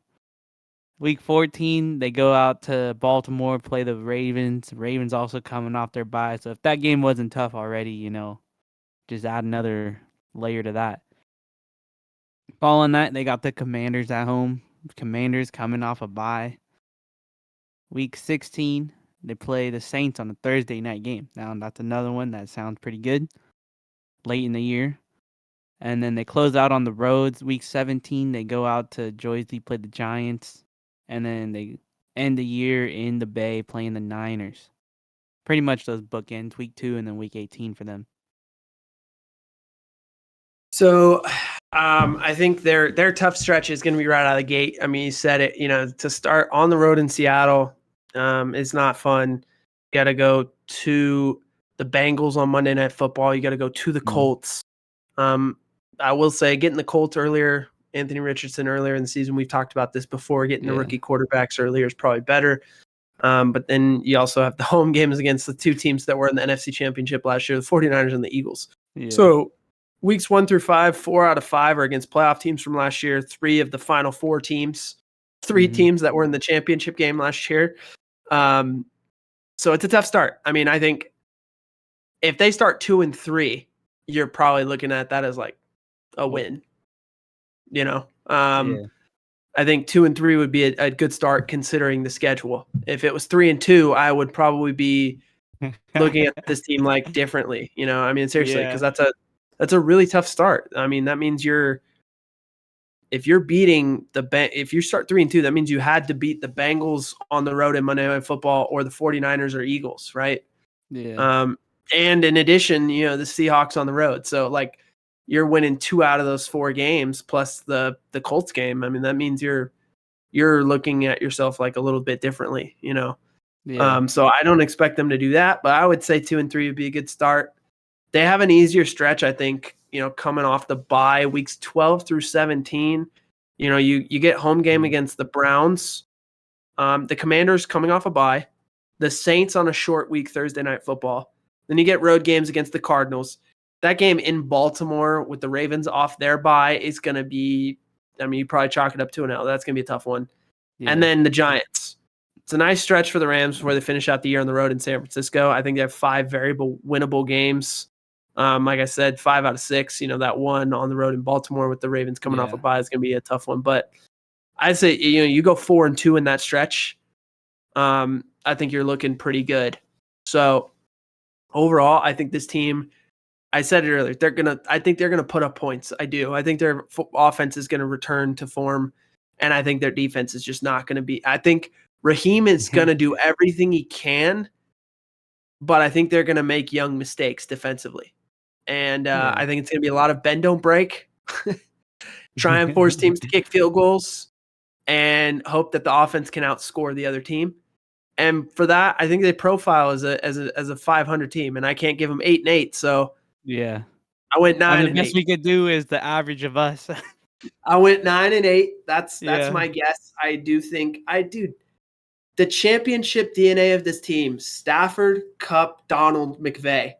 Week 14, they go out to Baltimore, play the Ravens. Ravens also coming off their bye. So if that game wasn't tough already, just add another layer to that. Following that, they got the Commanders at home. Commanders coming off a bye. Week 16, they play the Saints on a Thursday night game. Now, that's another one that sounds pretty good late in the year. And then they close out on the roads. Week 17, they go out to Jersey, play the Giants. And then they end the year in the Bay playing the Niners. Pretty much those bookends, week 2 and then week 18 for them. So, I think their tough stretch is going to be right out of the gate. I mean, you said it. To start on the road in Seattle, is not fun. You got to go to the Bengals on Monday Night Football. You got to go to the Colts. I will say, getting the Colts earlier, Anthony Richardson earlier in the season. We've talked about this before. Getting the rookie quarterbacks earlier is probably better. But then you also have the home games against the two teams that were in the NFC Championship last year, the 49ers and the Eagles. Yeah. So weeks 1 through 5, 4 out of 5 are against playoff teams from last year. 3 of the final 4 teams, 3 teams that were in the championship game last year. So it's a tough start. I mean, I think if they start 2-3, you're probably looking at that as like a win. I think 2-3 would be a good start considering the schedule. If it was 3-2, I would probably be looking at this team like differently. I mean, seriously, because that's a really tough start. I mean, that means if you're beating if you start 3-2, that means you had to beat the Bengals on the road in Monday Night Football or the 49ers or Eagles, right? Yeah. And in addition, the Seahawks on the road. So like you're winning 2 out of those 4 games plus the Colts game. I mean, that means you're looking at yourself like a little bit differently, Yeah. So I don't expect them to do that, but I would say 2-3 would be a good start. They have an easier stretch, I think, coming off the bye weeks 12 through 17. You get home game against the Browns, the Commanders coming off a bye, the Saints on a short week Thursday Night Football. Then you get road games against the Cardinals. that game in Baltimore with the Ravens off their bye is going to be, I mean, you probably chalk it up to an L. That's going to be a tough one. Yeah. And then the Giants. It's a nice stretch for the Rams before they finish out the year on the road in San Francisco. I think they have 5 very winnable games. Like I said, 5 out of 6. That one on the road in Baltimore with the Ravens coming off a bye is going to be a tough one. But I'd say you go 4-2 in that stretch. I think you're looking pretty good. So overall, I think this team, I said it earlier, I think they're gonna put up points. I do. I think their offense is gonna return to form, and I think their defense is just not gonna be. I think Raheem is gonna do everything he can, but I think they're gonna make young mistakes defensively, and I think it's gonna be a lot of bend don't break, try and force teams to kick field goals, and hope that the offense can outscore the other team. And for that, I think they profile as a 500 team, and I can't give them 8-8. So yeah, I went 9 and and the best 8. we could do is the average of us. I went 9 and 8. That's Yeah. my guess. I do think the championship DNA of this team, Stafford, Kupp, Donald, McVay,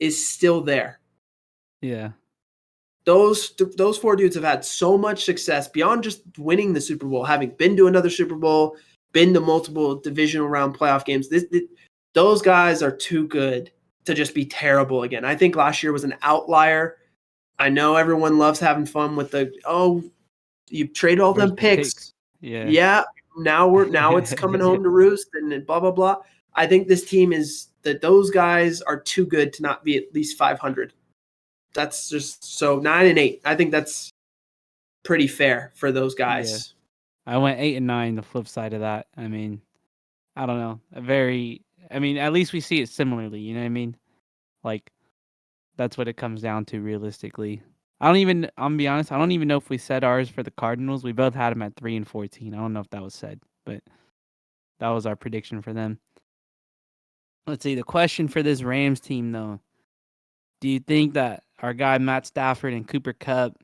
is still there. Yeah. Those 4 dudes have had so much success beyond just winning the Super Bowl, having been to another Super Bowl, been to multiple divisional round playoff games. Those guys are too good to just be terrible again. I think last year was an outlier. I know everyone loves having fun with you trade all them picks. Yeah. Yeah. Now it's coming home to roost and blah, blah, blah. I think this team those guys are too good to not be at least 500. That's just so 9 and 8. I think that's pretty fair for those guys. Yeah. I went 8 and 9. The flip side of that, I mean, I don't know. At least we see it similarly. You know what I mean? Like, that's what it comes down to realistically. I'm gonna be honest, I don't even know if we said ours for the Cardinals. We both had them at 3 and 14. I don't know if that was said, but that was our prediction for them. Let's see. The question for this Rams team, though, do you think that our guy Matt Stafford and Cooper Kupp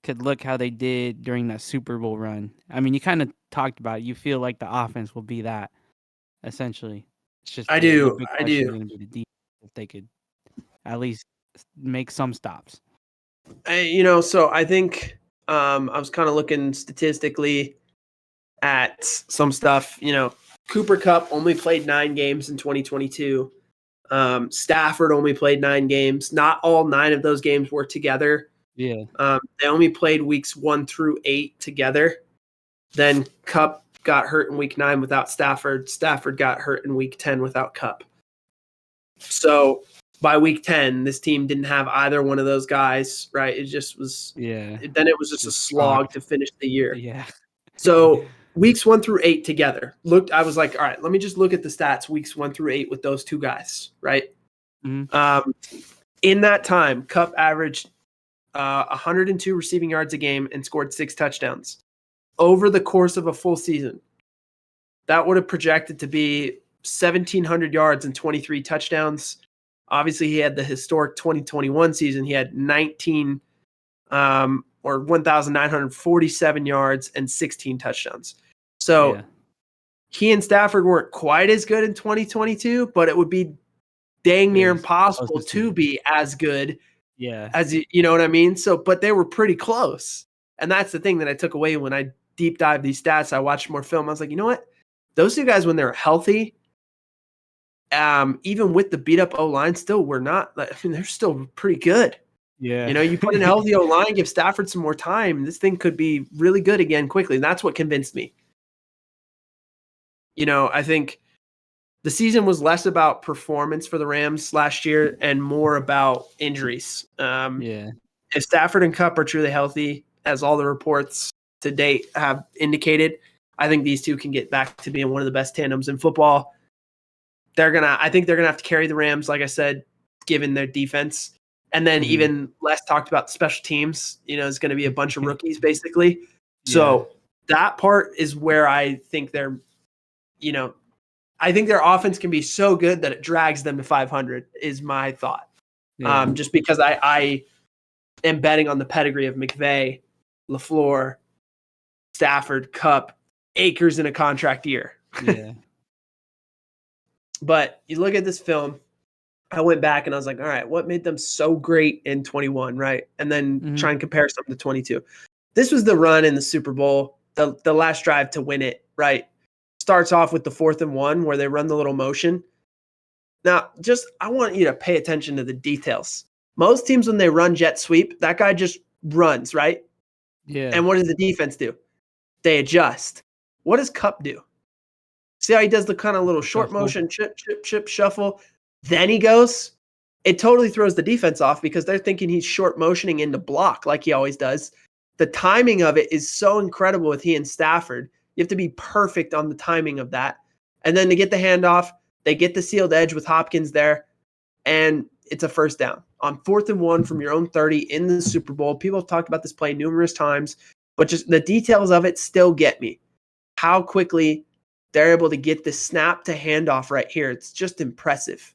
could look how they did during that Super Bowl run? I mean, you kind of talked about it. You feel like the offense will be that, essentially. It's just I the do. big question is going to be the defense, if they could at least make some stops. So I think I was kind of looking statistically at some stuff. Cooper Kupp only played 9 games in 2022. Stafford only played 9 games. Not all 9 of those games were together. Yeah. They only played weeks 1 through 8 together. Then Kupp got hurt in week 9 without Stafford. Stafford got hurt in week 10 without Kupp. So by week 10, this team didn't have either one of those guys, right? It just was. Yeah. Then it was just a slog to finish the year. Yeah. So weeks 1 through 8 together. I was like, all right, let me just look at the stats weeks 1 through 8 with those 2 guys, right? Mm-hmm. In that time, Kupp averaged 102 receiving yards a game and scored 6 touchdowns. Over the course of a full season, that would have projected to be 1,700 yards and 23 touchdowns. Obviously, he had the historic 2021 season. He had 19 or 1,947 yards and 16 touchdowns. So he and Stafford weren't quite as good in 2022, but it would be dang near impossible to be as good as you know what I mean? So, but they were pretty close. And that's the thing that I took away when I deep dive these stats. I watched more film. I was like, you know what? Those 2 guys, when they're healthy, even with the beat up O-line, still were not. I mean, they're still pretty good. Yeah. You put in a healthy O-line, give Stafford some more time, this thing could be really good again quickly. And that's what convinced me. I think the season was less about performance for the Rams last year and more about injuries. If Stafford and Kupp are truly healthy, as all the reports to date have indicated, I think these 2 can get back to being one of the best tandems in football. I think they're gonna have to carry the Rams, like I said, given their defense. And then even less talked about special teams. It's going to be a bunch of rookies basically. So that part is where I think they're, I think their offense can be so good that it drags them to 500 is my thought. Just because I am betting on the pedigree of McVay, LaFleur, Stafford, Kupp, Akers in a contract year. Yeah. But you look at this film, I went back and I was like, all right, what made them so great in 21, right? And then try and compare something to 22. This was the run in the Super Bowl, the last drive to win it, right? Starts off with the 4th and 1 where they run the little motion. Now, I want you to pay attention to the details. Most teams, when they run jet sweep, that guy just runs, right? Yeah. And what does the defense do? They adjust. What does Kupp do? See how he does the kind of little short motion, chip, shuffle. Then he goes. It totally throws the defense off because they're thinking he's short motioning into block like he always does. The timing of it is so incredible with he and Stafford. You have to be perfect on the timing of that. And then to get the handoff, they get the sealed edge with Hopkins there, and it's a first down. On 4th and 1 from your own 30 in the Super Bowl. People have talked about this play numerous times, but just the details of it still get me. How quickly they're able to get the snap to handoff right here. It's just impressive.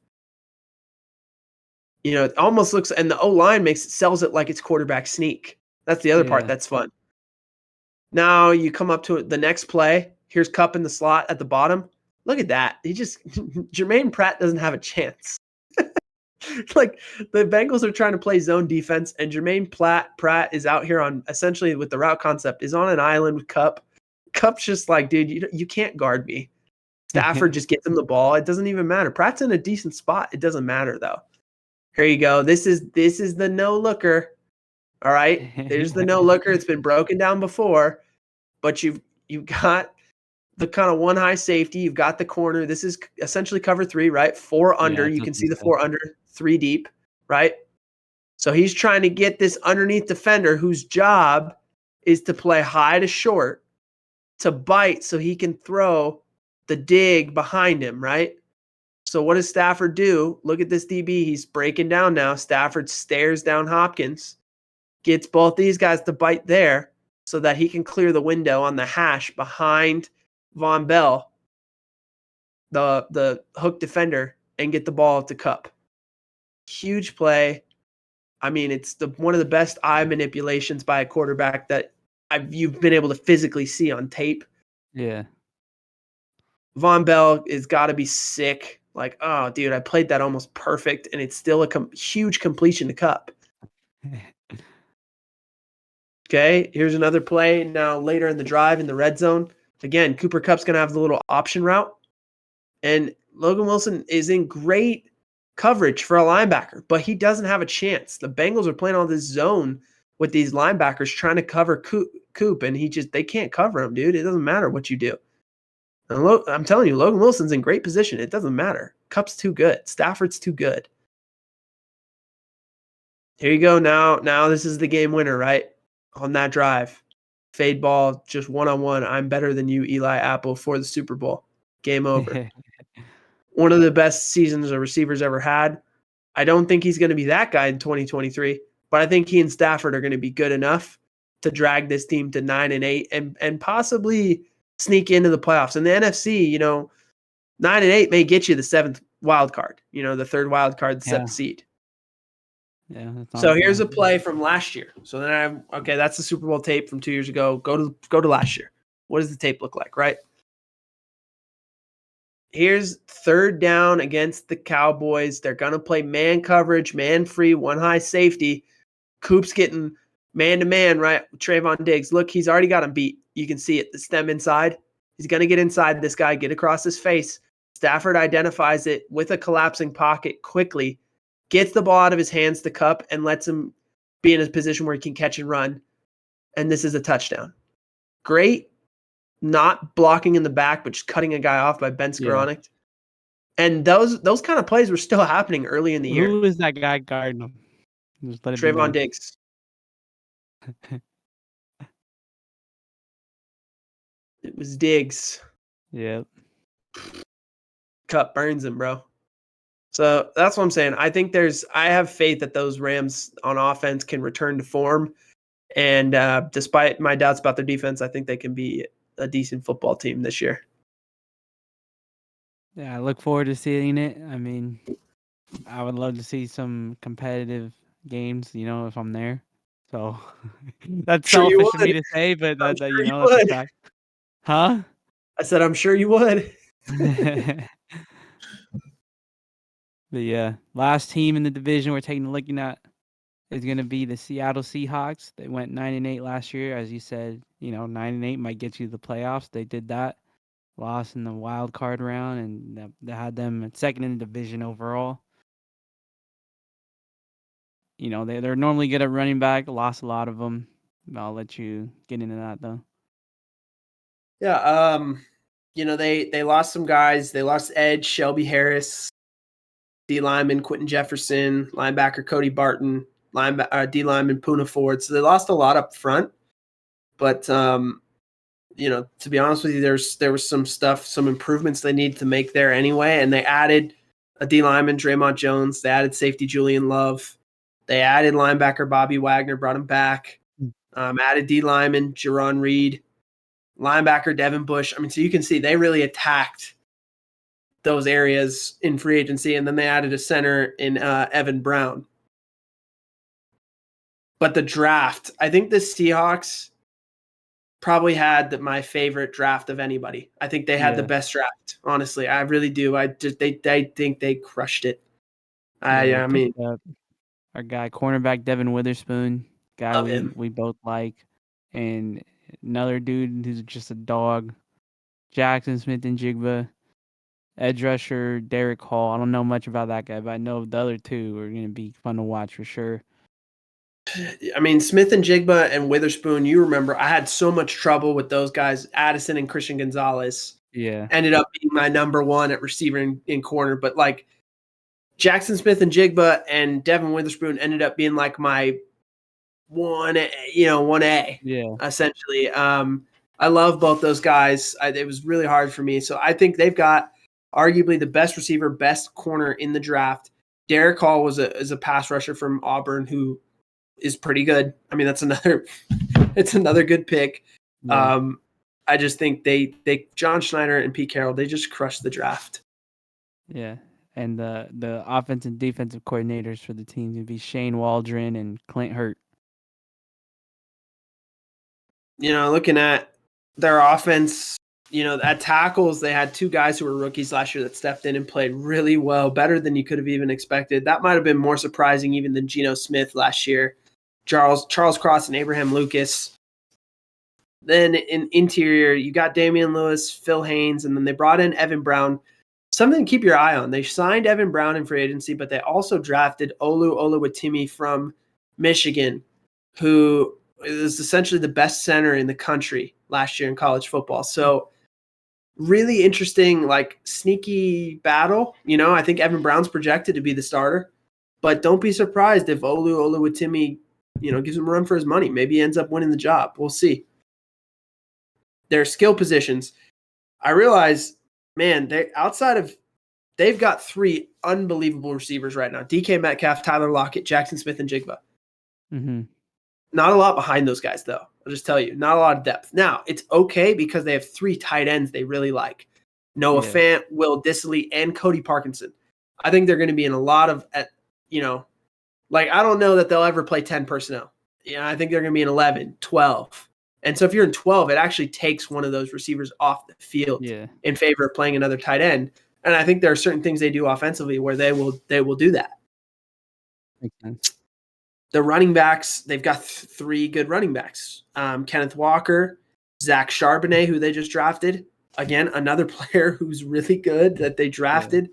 You know, it almost looks, and the O-line sells it like it's quarterback sneak. That's the other part that's fun. Now you come up to the next play. Here's Kupp in the slot at the bottom. Look at that. Jermaine Pratt doesn't have a chance. Like, the Bengals are trying to play zone defense, and Jermaine Pratt is out here on, essentially with the route concept, is on an island with Kupp. Kupp's just like, dude, you can't guard me. Stafford just gets him the ball. It doesn't even matter. Pratt's in a decent spot. It doesn't matter, though. Here you go. This is the no-looker. All right? There's the no-looker. It's been broken down before, but you've got the kind of one high safety. You've got the corner. This is essentially cover 3, right? 4 under. You can see the 4 under, 3 deep, right? So he's trying to get this underneath defender whose job is to play high to short to bite so he can throw the dig behind him, right? So what does Stafford do? Look at this DB. He's breaking down now. Stafford stares down Hopkins, gets both these guys to bite there so that he can clear the window on the hash behind Von Bell, the hook defender, and get the ball to Kupp. Huge play. I mean, it's one of the best eye manipulations by a quarterback that you've been able to physically see on tape. Yeah. Von Bell has got to be sick. Like, oh, dude, I played that almost perfect, and it's still a huge completion to Kupp. Okay, here's another play now later in the drive in the red zone. Again, Cooper Kupp's going to have the little option route, and Logan Wilson is in great coverage for a linebacker, but he doesn't have a chance. The Bengals are playing all this zone with these linebackers trying to cover Coop, and they can't cover him, dude. It doesn't matter what you do. And I'm telling you, Logan Wilson's in great position. It doesn't matter. Kupp's too good. Stafford's too good. Here you go. Now this is the game winner, right? On that drive. Fade ball, just one-on-one. I'm better than you, Eli Apple, for the Super Bowl. Game over. One of the best seasons a receiver's ever had. I don't think he's going to be that guy in 2023, but I think he and Stafford are going to be good enough to drag this team to 9-8 and possibly sneak into the playoffs. In the NFC, 9-8 may get you the 7th wild card, the 3rd wild card, the 7th seed. Yeah. So here's a play from last year. So then that's the Super Bowl tape from 2 years ago. Go to last year. What does the tape look like, right? Here's 3rd down against the Cowboys. They're going to play man coverage, man free, one high safety. Coop's getting man-to-man, right? Trayvon Diggs. Look, he's already got him beat. You can see it, the stem inside. He's going to get inside this guy, get across his face. Stafford identifies it with a collapsing pocket quickly, gets the ball out of his hands to Kupp, and lets him be in a position where he can catch and run. And this is a touchdown. Great. Not blocking in the back, but just cutting a guy off by Ben Skoranek. Yeah. And those kind of plays were still happening early in the year. Who is that guy guarding him? Just let it Trayvon Diggs. It was Diggs. Yep. Kupp burns him, bro. So that's what I'm saying. I have faith that those Rams on offense can return to form. And despite my doubts about their defense, I think they can be a decent football team this year. Yeah, I look forward to seeing it. I mean, I would love to see some competitive games, if I'm there. So that's sure selfish of me to say, but that's a fact. Huh? I said, I'm sure you would. But yeah, last team in the division we're taking a looking at is going to be the Seattle Seahawks. They went 9-8 last year, as you said. 9-8 might get you to the playoffs. They did that, lost in the wild card round, and they had them at second in the division overall. They're normally good at running back. Lost a lot of them. I'll let you get into that though. Yeah, they lost some guys. They lost edge Shelby Harris, D lineman Quentin Jefferson, linebacker Cody Barton, D lineman Puna Ford. So they lost a lot up front. But to be honest with you, there was some improvements they need to make there anyway. And they added a D lineman, Draymond Jones. They added safety Julian Love. They added linebacker Bobby Wagner, brought him back. Added D lineman Jerron Reed, linebacker Devin Bush. I mean, so you can see they really attacked those areas in free agency, and then they added a center in Evan Brown. But the draft, I think the Seahawks probably had my favorite draft of anybody. I think they had the best draft, honestly. I really do. I think they crushed it. I mean, our guy cornerback Devin Witherspoon, guy we both like, and another dude who's just a dog, Jackson Smith-Njigba, edge rusher Derek Hall. I don't know much about that guy, but I know the other two are going to be fun to watch for sure. I mean, Smith-Njigba and Witherspoon, you remember, I had so much trouble with those guys, Addison and Christian Gonzalez. Yeah. Ended up being my number one at receiver in corner. But like Jackson Smith-Njigba and Devin Witherspoon ended up being like my 1A, essentially. I love both those guys. It was really hard for me. So I think they've got arguably the best receiver, best corner in the draft. Derek Hall is a pass rusher from Auburn who is pretty good. I mean, it's another good pick. Yeah. I just think they John Schneider and Pete Carroll, they just crushed the draft. Yeah. And the offensive and defensive coordinators for the team would be Shane Waldron and Clint Hurt. Looking at their offense, at tackles, they had two guys who were rookies last year that stepped in and played really well, better than you could have even expected. That might have been more surprising even than Geno Smith last year. Charles Cross and Abraham Lucas. Then in interior, you got Damian Lewis, Phil Haynes, and then they brought in Evan Brown. Something to keep your eye on. They signed Evan Brown in free agency, but they also drafted Olu Oluwatimi from Michigan, who is essentially the best center in the country last year in college football. So really interesting, like sneaky battle. I think Evan Brown's projected to be the starter, but don't be surprised if Olu Oluwatimi, gives him a run for his money. Maybe he ends up winning the job. We'll see. Their skill positions. I realize, man, they've got three unbelievable receivers right now. DK Metcalf, Tyler Lockett, Jackson Smith-Njigba. Mm-hmm. Not a lot behind those guys, though. I'll just tell you, not a lot of depth. Now, it's okay because they have three tight ends they really like. Noah Fant, Will Dissly, and Cody Parkinson. I think they're going to be in a lot of, I don't know that they'll ever play 10 personnel. I think they're going to be in 11, 12. And so if you're in 12, it actually takes one of those receivers off the field in favor of playing another tight end. And I think there are certain things they do offensively where they will do that. Makes sense. The running backs, they've got three good running backs. Kenneth Walker, Zach Charbonnet, who they just drafted. Again, another player who's really good that they drafted.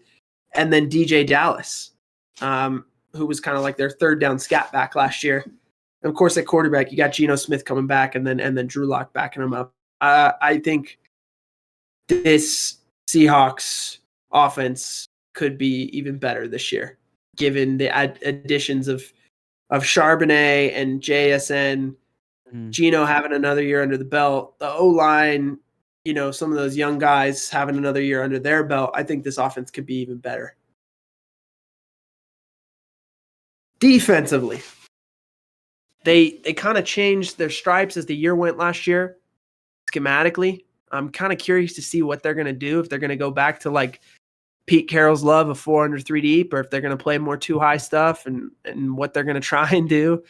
Yeah. And then DJ Dallas, who was kind of like their third down scat back last year. And of course, at quarterback, you got Geno Smith coming back and then Drew Lock backing him up. I think this Seahawks offense could be even better this year, given the additions of Charbonnet and JSN, Geno having another year under the belt, the O-line, some of those young guys having another year under their belt. I think this offense could be even better. Defensively, they kind of changed their stripes as the year went last year, schematically. I'm kind of curious to see what they're going to do, if they're going to go back to like Pete Carroll's love of 4 under 3 deep, or if they're going to play more 2 high stuff and what they're going to try and do.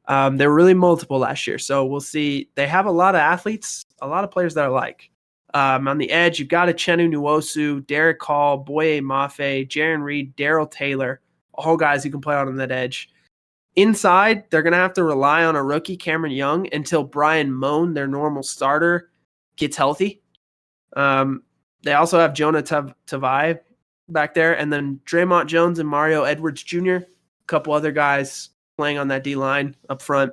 They were really multiple last year, so we'll see. They have a lot of athletes, a lot of players that I like. On the edge, you've got Uchenna Nwosu, Derek Hall, Boye Mafe, Jaron Reed, Darrell Taylor, all guys who can play out on that edge. Inside, they're going to have to rely on a rookie, Cameron Young, until Brian Moan, their normal starter, gets healthy. They also have Jonah Tavai back there, and then Draymond Jones and Mario Edwards Jr., a couple other guys playing on that D-line up front.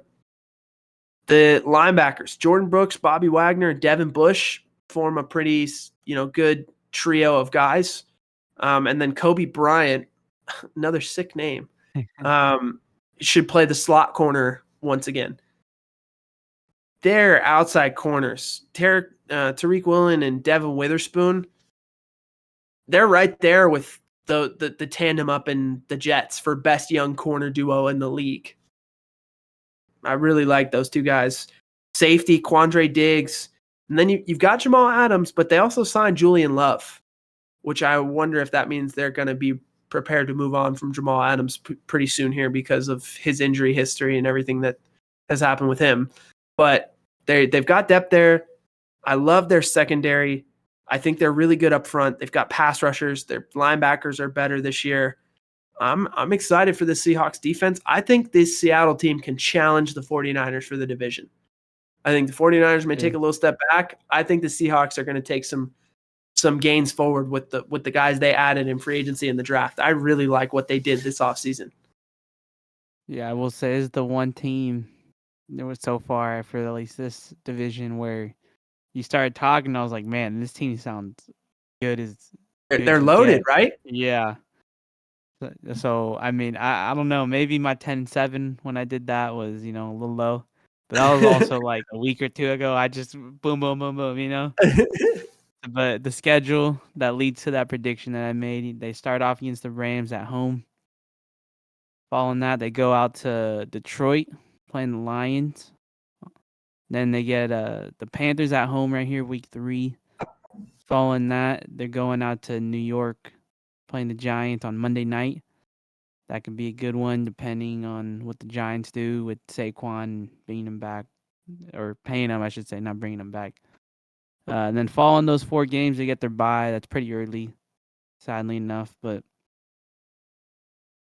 The linebackers, Jordan Brooks, Bobby Wagner, Devin Bush, form a pretty, good trio of guys. And then Kobe Bryant, another sick name, should play the slot corner once again. Their outside corners, Tariq Woolen and Devin Witherspoon, they're right there with the tandem up in the Jets for best young corner duo in the league. I really like those two guys. Safety, Quandre Diggs. And then you've got Jamal Adams, but they also signed Julian Love, which I wonder if that means they're going to be prepared to move on from Jamal Adams pretty soon here because of his injury history and everything that has happened with him. But they've got depth there. I love their secondary. I think they're really good up front. They've got pass rushers. Their linebackers are better this year. I'm excited for the Seahawks defense. I think this Seattle team can challenge the 49ers for the division. I think the 49ers may take a little step back. I think the Seahawks are going to take some gains forward with the guys they added in free agency in the draft. I really like what they did this offseason. Yeah, I will say it's the one team that was so far for at least this division where you started talking and I was like, man, this team sounds good. They're loaded, right? Yeah. So I mean, I don't know. Maybe my 10-7 when I did that was, a little low. But that was also like a week or two ago. I just boom, boom, boom, boom, But the schedule that leads to that prediction that I made, they start off against the Rams at home. Following that, they go out to Detroit, playing the Lions. Then they get the Panthers at home right here, week 3. Following that, they're going out to New York, playing the Giants on Monday night. That could be a good one depending on what the Giants do with Saquon bringing him back, or paying him, I should say, not bringing him back. And then following those 4 games, they get their bye. That's pretty early, sadly enough, but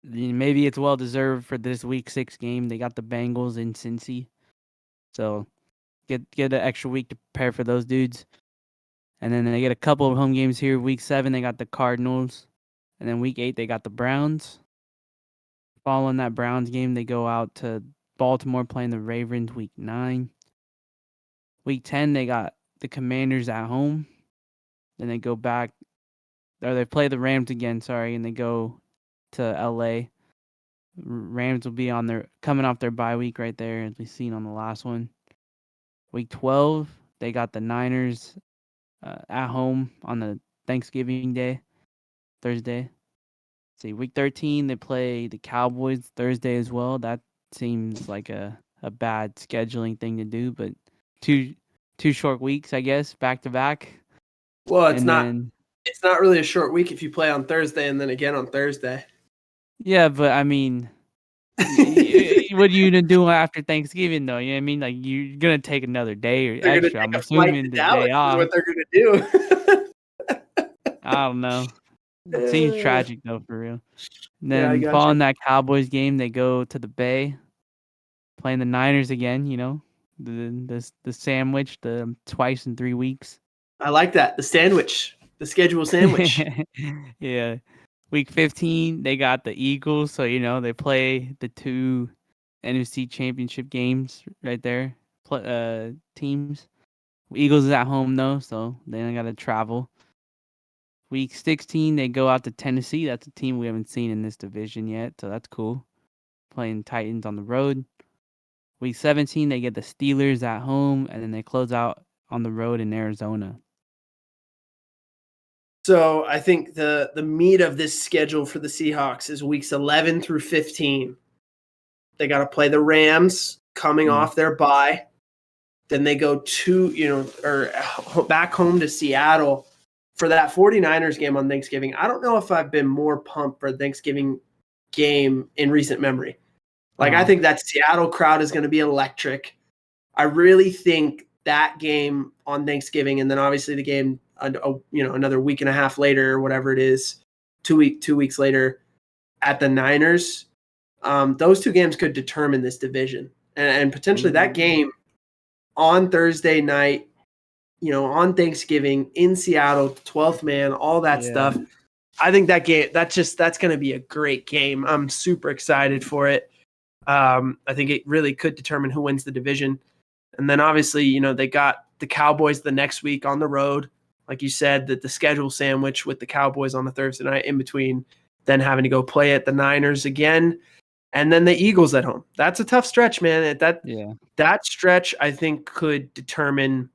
maybe it's well-deserved for this week 6 game. They got the Bengals in Cincy, so get an extra week to prepare for those dudes. And then they get a couple of home games here. Week 7, they got the Cardinals. And then week 8, they got the Browns. Following that Browns game, they go out to Baltimore playing the Ravens week 9. Week 10, they got the Commanders at home. Then they go back, or they play the Rams again, and they go to LA. Rams will be coming off their bye week right there, as we've seen on the last one. Week 12, they got the Niners at home on the Thanksgiving Day, Thursday. See, week 13, they play the Cowboys Thursday as well. That seems like a bad scheduling thing to do, but two short weeks, I guess, back to back. Well, it's not really a short week if you play on Thursday and then again on Thursday. Yeah, but I mean, what are you gonna do after Thanksgiving though? You know what I mean? Like you're gonna take another day or they're extra. I'm assuming the day off. What they're gonna do. I don't know. It seems tragic though, for real. And Yeah, then following that Cowboys game, they go to the Bay, playing the Niners again. The sandwich, the twice in 3 weeks. I like that. The schedule sandwich. Yeah. Week 15, they got the Eagles, so they play the 2 NFC Championship games right there. Teams. Eagles is at home though, so they don't got to travel. Week 16, they go out to Tennessee. That's a team we haven't seen in this division yet, so that's cool. Playing Titans on the road. Week 17, they get the Steelers at home, and then they close out on the road in Arizona. So I think the meat of this schedule for the Seahawks is weeks 11 through 15. They got to play the Rams coming off their bye. Then they go back home to Seattle for that 49ers game on Thanksgiving. I don't know if I've been more pumped for a Thanksgiving game in recent memory. I think that Seattle crowd is going to be electric. I really think that game on Thanksgiving, and then obviously the game, another week and a half later, or whatever it is, 2 weeks later at the Niners, those two games could determine this division, and potentially that game on Thursday night, on Thanksgiving in Seattle, 12th man, all that stuff. I think that game, that's going to be a great game. I'm super excited for it. I think it really could determine who wins the division. And then obviously, they got the Cowboys the next week on the road. Like you said, that the schedule sandwich with the Cowboys on the Thursday night in between, then having to go play at the Niners again, and then the Eagles at home. That's a tough stretch, man. That stretch, I think, could determine,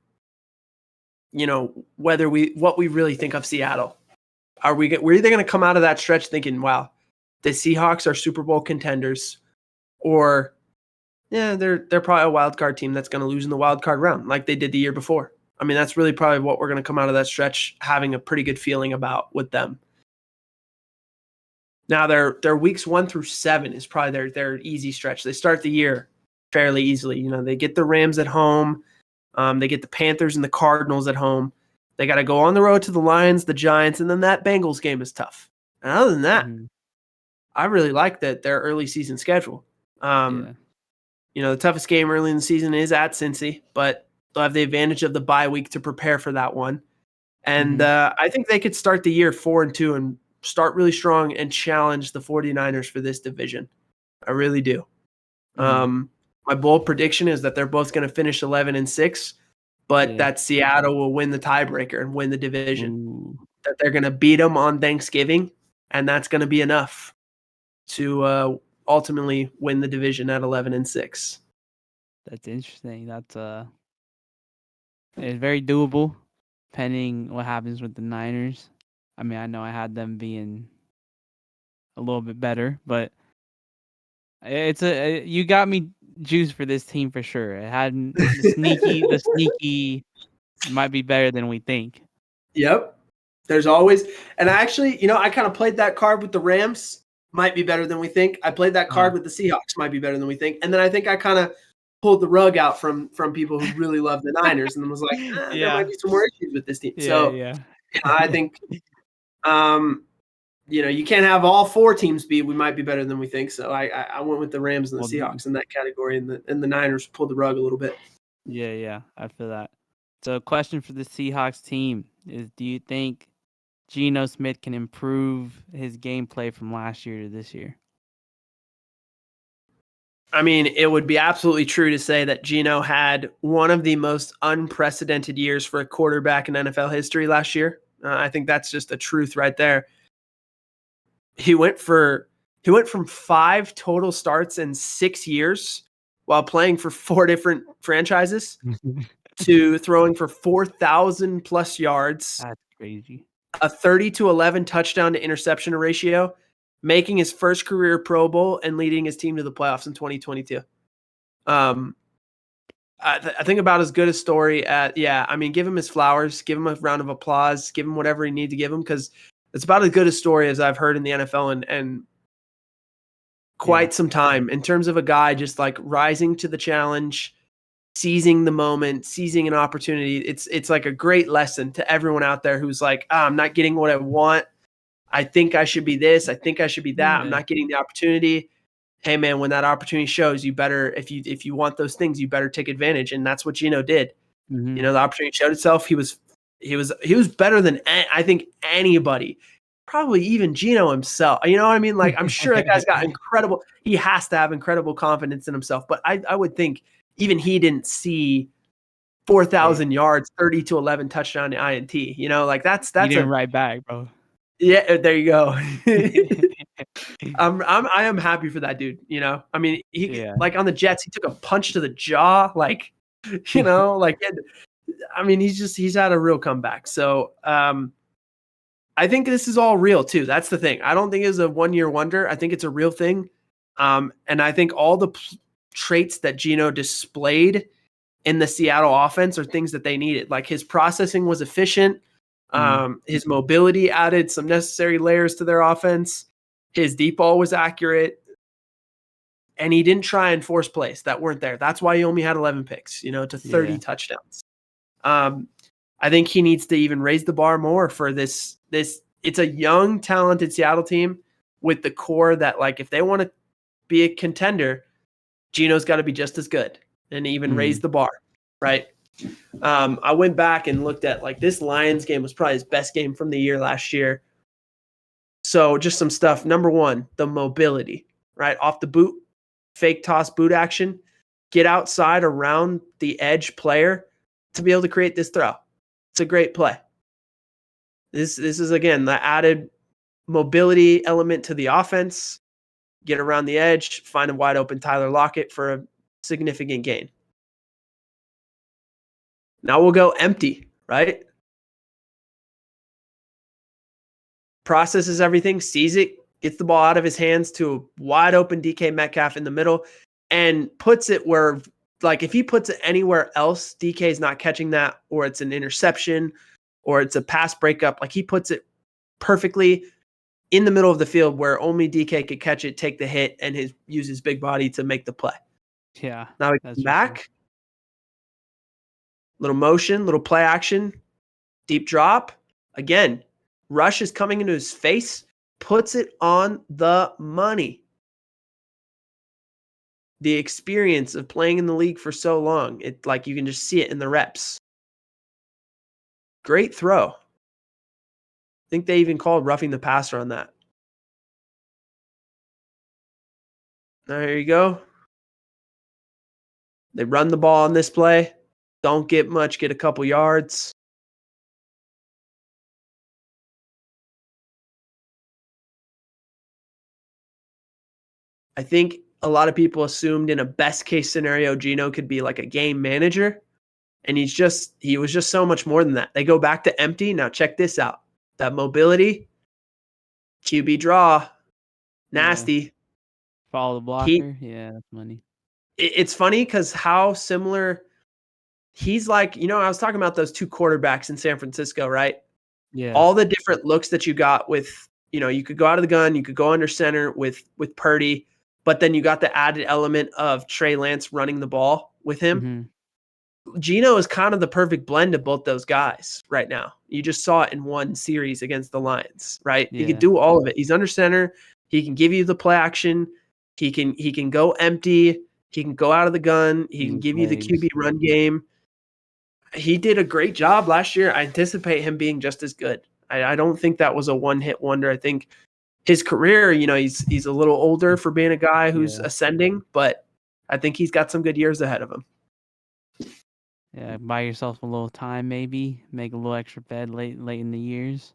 what we really think of Seattle. We're either going to come out of that stretch thinking, wow, the Seahawks are Super Bowl contenders, or they're probably a wild card team that's going to lose in the wild card round like they did the year before. I mean, that's really probably what we're going to come out of that stretch having a pretty good feeling about with them. Now, their weeks 1 through 7 is probably their easy stretch. They start the year fairly easily. They get the Rams at home. They get the Panthers and the Cardinals at home. They got to go on the road to the Lions, the Giants, and then that Bengals game is tough. And other than that, I really like their early season schedule. The toughest game early in the season is at Cincy, but they'll have the advantage of the bye week to prepare for that one. And I think they could start the year 4-2 and start really strong and challenge the 49ers for this division. I really do. My bold prediction is that they're both going to finish 11-6, but that Seattle will win the tiebreaker and win the division. That they're going to beat them on Thanksgiving, and that's going to be enough to ultimately win the division at 11-6. That's interesting. It's very doable, depending what happens with the Niners. I mean, I know I had them being a little bit better, but you got me juiced for this team for sure. It had the sneaky might be better than we think. Yep. There's always, and I actually, I kind of played that card with the Rams, might be better than we think. I played that card with the Seahawks, might be better than we think. And then I think I kind of pulled the rug out from people who really love the Niners and was like, there might be some more issues with this team. I think, you can't have all 4 teams we might be better than we think. So I went with the Rams and the Seahawks in that category, and the Niners pulled the rug a little bit. Yeah, I feel that. So a question for the Seahawks team is, do you think Geno Smith can improve his gameplay from last year to this year? I mean, it would be absolutely true to say that Geno had one of the most unprecedented years for a quarterback in NFL history last year. I think that's just a truth right there. He went from 5 total starts in 6 years while playing for 4 different franchises to throwing for 4,000 plus yards. That's crazy. A 30-11 touchdown to interception ratio, making his first career Pro Bowl and leading his team to the playoffs in 2022. I think about as good a story give him his flowers, give him a round of applause, give him whatever you need to give him, because it's about as good a story as I've heard in the NFL and quite some time, in terms of a guy just like rising to the challenge, seizing the moment, seizing an opportunity. It's like a great lesson to everyone out there who's like, I'm not getting what I want. I think I should be this. I think I should be that. I'm not getting the opportunity. Hey man, when that opportunity shows, you better, if you want those things, you better take advantage. And that's what Geno did. The opportunity showed itself. He was better than I think anybody, probably even Geno himself. You know what I mean? Like, I'm sure that guy's got he has to have incredible confidence in himself. But I would think even he didn't see 4,000 yards, 30-11 touchdown to INT. Like that's he didn't write back, bro. Yeah, there you go. I am happy for that dude. I mean, like on the Jets, he took a punch to the jaw. Like, I mean, he's had a real comeback. So I think this is all real too. That's the thing. I don't think it's a 1-year wonder. I think it's a real thing. And I think all the traits that Geno displayed in the Seattle offense are things that they needed. Like his processing was efficient. His mobility added some necessary layers to their offense. His deep ball was accurate. and he didn't try and force plays that weren't there. That's why he only had 11 picks, to 30 touchdowns. I think he needs to even raise the bar more for this. It's a young, talented Seattle team with the core that, like, if they want to be a contender, Geno's got to be just as good and even raise the bar, right? I went back and looked at, like, this Lions game was probably his best game from the year last year. So just some stuff. Number one, the mobility, right? Off the boot, fake toss boot action, get outside around the edge player to be able to create this throw. It's a great play. This is, again, the added mobility element to the offense. Get around the edge, find a wide open Tyler Lockett for a significant gain. Now we'll go empty, right? Processes everything, sees it, gets the ball out of his hands to a wide open DK Metcalf in the middle, and puts it where, like, if he puts it anywhere else, DK is not catching that, or it's an interception, or it's a pass breakup. Like, he puts it perfectly in the middle of the field where only DK could catch it, take the hit, and use his big body to make the play. Yeah. Now we come back. Little motion, little play action, deep drop. Again, rush is coming into his face, puts it on the money. The experience of playing in the league for so long, it, like, you can just see it in the reps. Great throw. I think they even called roughing the passer on that. There you go. They run the ball on this play. Don't get much, get a couple yards. I think a lot of people assumed in a best case scenario, Geno could be like a game manager. And he was just so much more than that. They go back to empty. Now check this out. That mobility, QB draw, nasty. Yeah. Follow the blocker. That's money. It's funny because how similar he's like, I was talking about those two quarterbacks in San Francisco, right? Yeah. All the different looks that you got with, you could go out of the gun, you could go under center with Purdy, but then you got the added element of Trey Lance running the ball with him. Mm-hmm. Geno is kind of the perfect blend of both those guys right now. You just saw it in one series against the Lions, right? Yeah. He could do all of it. He's under center. He can give you the play action. He can go empty. He can go out of the gun. He can give you the QB run game. He did a great job last year. I anticipate him being just as good. I don't think that was a one-hit wonder. I think his career, he's a little older for being a guy who's ascending, but I think he's got some good years ahead of him. Yeah, buy yourself a little time, maybe make a little extra bed late in the years.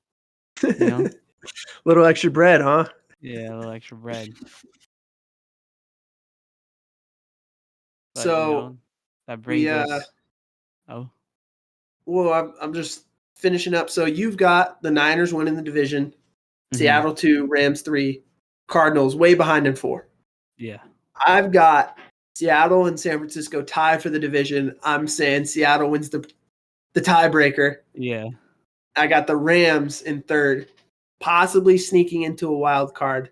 Little extra bread, huh? Yeah, a little extra bread. But, so that brings us. Oh. Well, I'm just finishing up. So you've got the Niners winning the division, Seattle 2, Rams 3, Cardinals way behind in 4. Yeah. I've got Seattle and San Francisco tied for the division. I'm saying Seattle wins the tiebreaker. Yeah. I got the Rams in 3rd, possibly sneaking into a wild card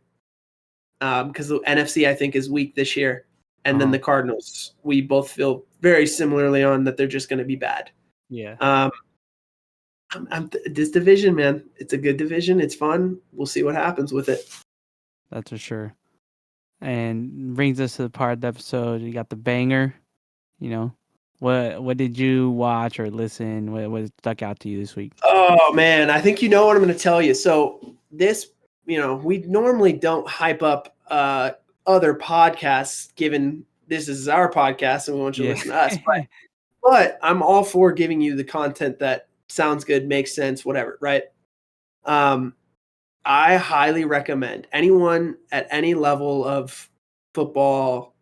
because the NFC, I think, is weak this year. And then the Cardinals, we both feel very similarly on that they're just going to be bad. Yeah. This division, man, it's a good division. It's fun. We'll see what happens with it. That's for sure. And brings us to the part of the episode. You got the banger. What did you watch or listen? What stuck out to you this week? Oh man, I think you know what I'm going to tell you. So this, we normally don't hype up other podcasts, given this is our podcast and we want you to listen to us. But I'm all for giving you the content that sounds good, makes sense, whatever, right? I highly recommend anyone at any level of football,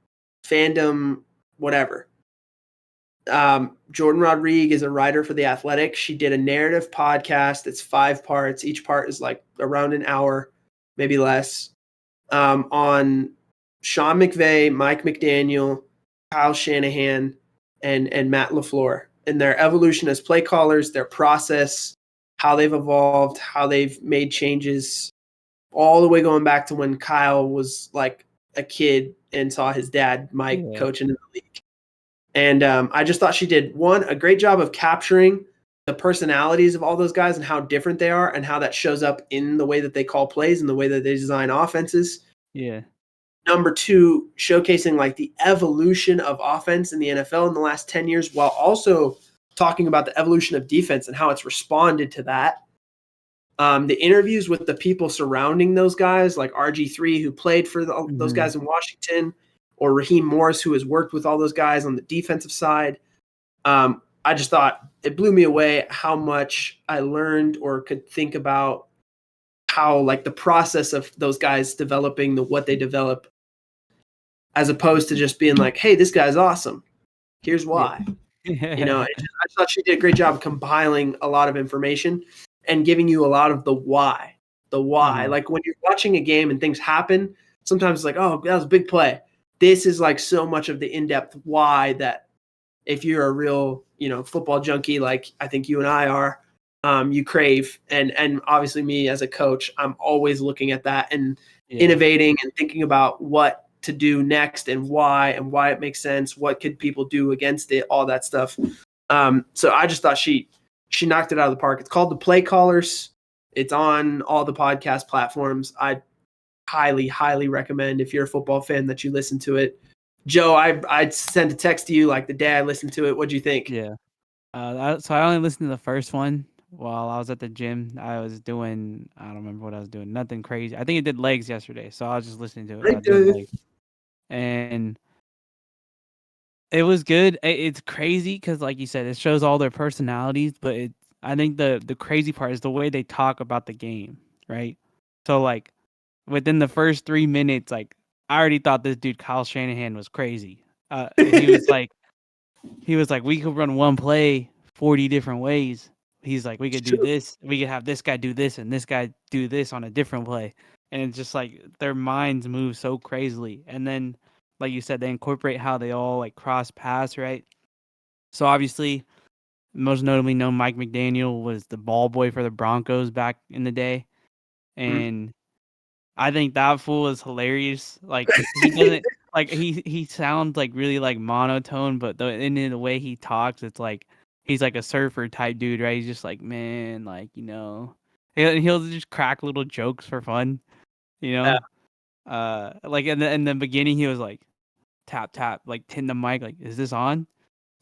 fandom, whatever. Jordan Rodriguez is a writer for The Athletic. She did a narrative podcast. It's 5 parts. Each part is like around an hour, maybe less, on Sean McVay, Mike McDaniel, Kyle Shanahan, and Matt LaFleur and their evolution as play callers, their process, how they've evolved, how they've made changes, all the way going back to when Kyle was like a kid and saw his dad, Mike, Yeah. coaching in the league. And I just thought she did, a great job of capturing the personalities of all those guys and how different they are and how that shows up in the way that they call plays and the way that they design offenses. Yeah. Number two, showcasing like the evolution of offense in the NFL in the last 10 years, while also talking about the evolution of defense and how it's responded to that. The interviews with the people surrounding those guys, like RG3, who played for those guys in Washington, or Raheem Morris, who has worked with all those guys on the defensive side. I just thought it blew me away how much I learned or could think about how like the process of those guys developing what they develop, as opposed to just being like, hey, this guy's awesome. Here's why. Yeah. I thought she did a great job compiling a lot of information and giving you a lot of the why. The why. Like when you're watching a game and things happen, sometimes it's like, oh, that was a big play. This is like so much of the in-depth why that if you're a real, football junkie, like I think you and I are, you crave. And obviously me as a coach, I'm always looking at that and innovating and thinking about what to do next and why it makes sense. What could people do against it? All that stuff. So I just thought she knocked it out of the park. It's called The Play Callers. It's on all the podcast platforms. I highly, highly recommend, if you're a football fan, that you listen to it. Joe, I sent a text to you like the day I listened to it. What'd you think? Yeah. So I only listened to the first one while I was at the gym. I don't remember what I was doing. Nothing crazy. I think it did legs yesterday, so I was just listening to it while doing legs. And it was good. It's crazy because, like you said, it shows all their personalities. But I think the crazy part is the way they talk about the game, right? So like within the first 3 minutes, like I already thought this dude Kyle Shanahan was crazy. He was like, we could run one play 40 different ways. He's like, we could do this. We could have this guy do this and this guy do this on a different play. And it's just like their minds move so crazily. And then, like you said, they incorporate how they all like cross paths, right? So obviously, most notably known, Mike McDaniel was the ball boy for the Broncos back in the day. And I think that fool is hilarious. Like he doesn't like he sounds like really like monotone, but in the way he talks, it's like he's like a surfer type dude, right? He's just like, man, like he'll just crack little jokes for fun, you know. Like in the beginning, he was like tap tap, like tin the mic, like is this on?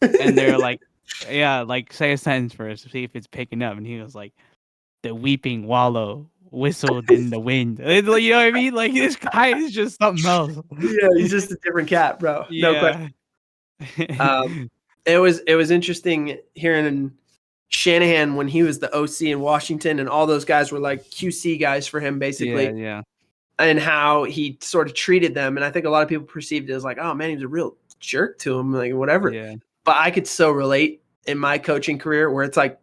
And they're like, yeah, like say a sentence for us to see if it's picking up, and he was like, the weeping wallow whistled in the wind. You know what I mean? Like this guy is just something else. Yeah, he's just a different cat, bro. No question. Yeah. It was interesting hearing Shanahan when he was the OC in Washington, and all those guys were like QC guys for him, basically. Yeah. And how he sort of treated them. And I think a lot of people perceived it as like, oh man, he was a real jerk to him, like whatever. Yeah. But I could so relate in my coaching career where it's like,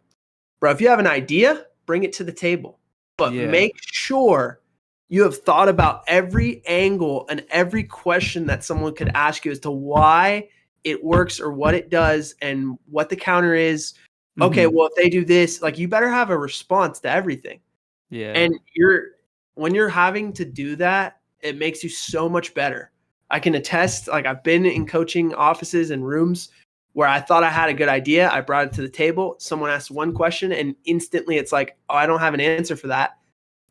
bro, if you have an idea, bring it to the table. But make sure you have thought about every angle and every question that someone could ask you as to why it works or what it does and what the counter is. Okay, well, if they do this, like you better have a response to everything. Yeah. And when you're having to do that, it makes you so much better. I can attest, like I've been in coaching offices and rooms where I thought I had a good idea. I brought it to the table. Someone asked one question and instantly it's like, oh, I don't have an answer for that.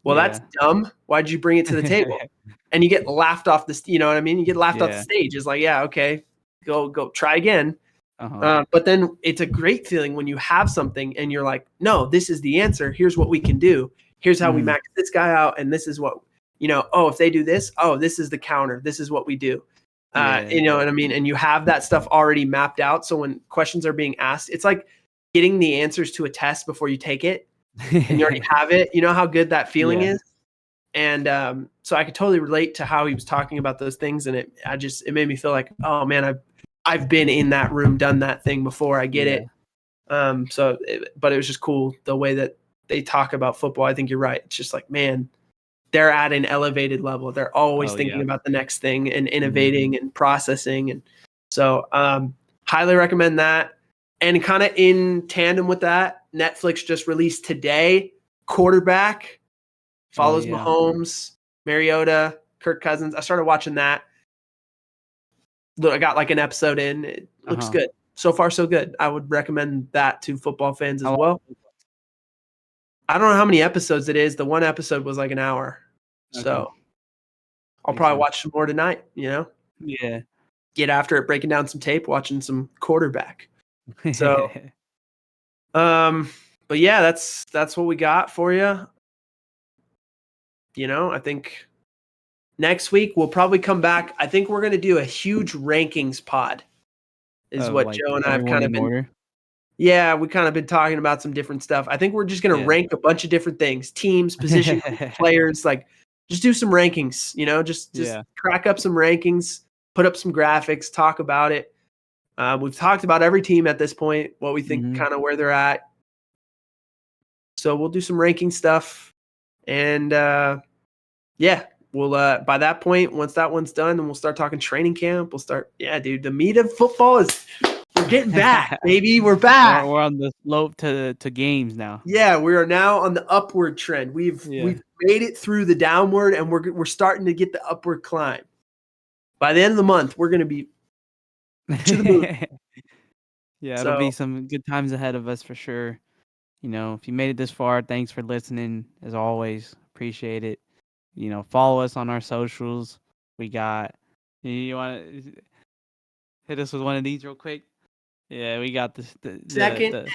Well, that's dumb. Why'd you bring it to the table? And you get laughed off you know what I mean? You get laughed off the stage. It's like, yeah, okay, go try again. But then it's a great feeling when you have something and you're like, no, this is the answer. Here's what we can do. Here's how we max this guy out. And this is what, oh, if they do this, oh, this is the counter. This is what we do. You know what I mean? And you have that stuff already mapped out. So when questions are being asked, it's like getting the answers to a test before you take it and you already have it. You know how good that feeling is? And so I could totally relate to how he was talking about those things. And it made me feel like, oh man, I've been in that room, done that thing before. I get it. But it was just cool the way that they talk about football. I think you're right. It's just like, man, they're at an elevated level. They're always thinking about the next thing and innovating and processing. And so highly recommend that. And kind of in tandem with that, Netflix just released today, Quarterback, follows Mahomes, Mariota, Kirk Cousins. I started watching that. I got like an episode in. It looks good. So far, so good. I would recommend that to football fans as well. I don't know how many episodes it is. The one episode was like an hour. So I'll probably watch some more tonight, Yeah. Get after it, breaking down some tape, watching some quarterback. So, but yeah, that's what we got for you. I think next week we'll probably come back. I think we're going to do a huge rankings pod is what like Joe and I have kind of been. Order. Yeah, we kind of been talking about some different stuff. I think we're just going to rank a bunch of different things, teams, position, players, like just do some rankings, just crack up some rankings, put up some graphics, talk about it. We've talked about every team at this point, what we think kind of where they're at. So we'll do some ranking stuff. And we'll by that point, once that one's done, then we'll start talking training camp. We'll start, dude, the meat of football is we're getting back, baby. We're back. We're on the slope to games now. Yeah, we are now on the upward trend. We've made it through the downward, and we're starting to get the upward climb. By the end of the month, we're going to be to the moon. It'll be some good times ahead of us for sure. If you made it this far, thanks for listening. As always, appreciate it. Follow us on our socials. We got. You want to hit us with one of these real quick? Yeah, we got this. Second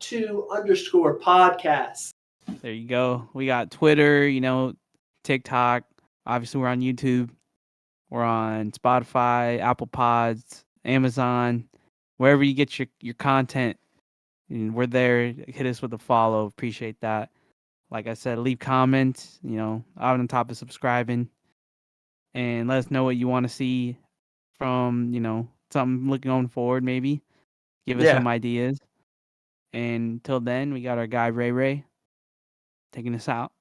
two underscore podcast. There you go. We got Twitter, TikTok. Obviously, we're on YouTube. We're on Spotify, Apple Pods, Amazon, wherever you get your content. And we're there. Hit us with a follow. Appreciate that. Like I said, leave comments, out on top of subscribing. And let us know what you want to see from, something looking on forward maybe. Give us some ideas. And until then, we got our guy Ray taking us out.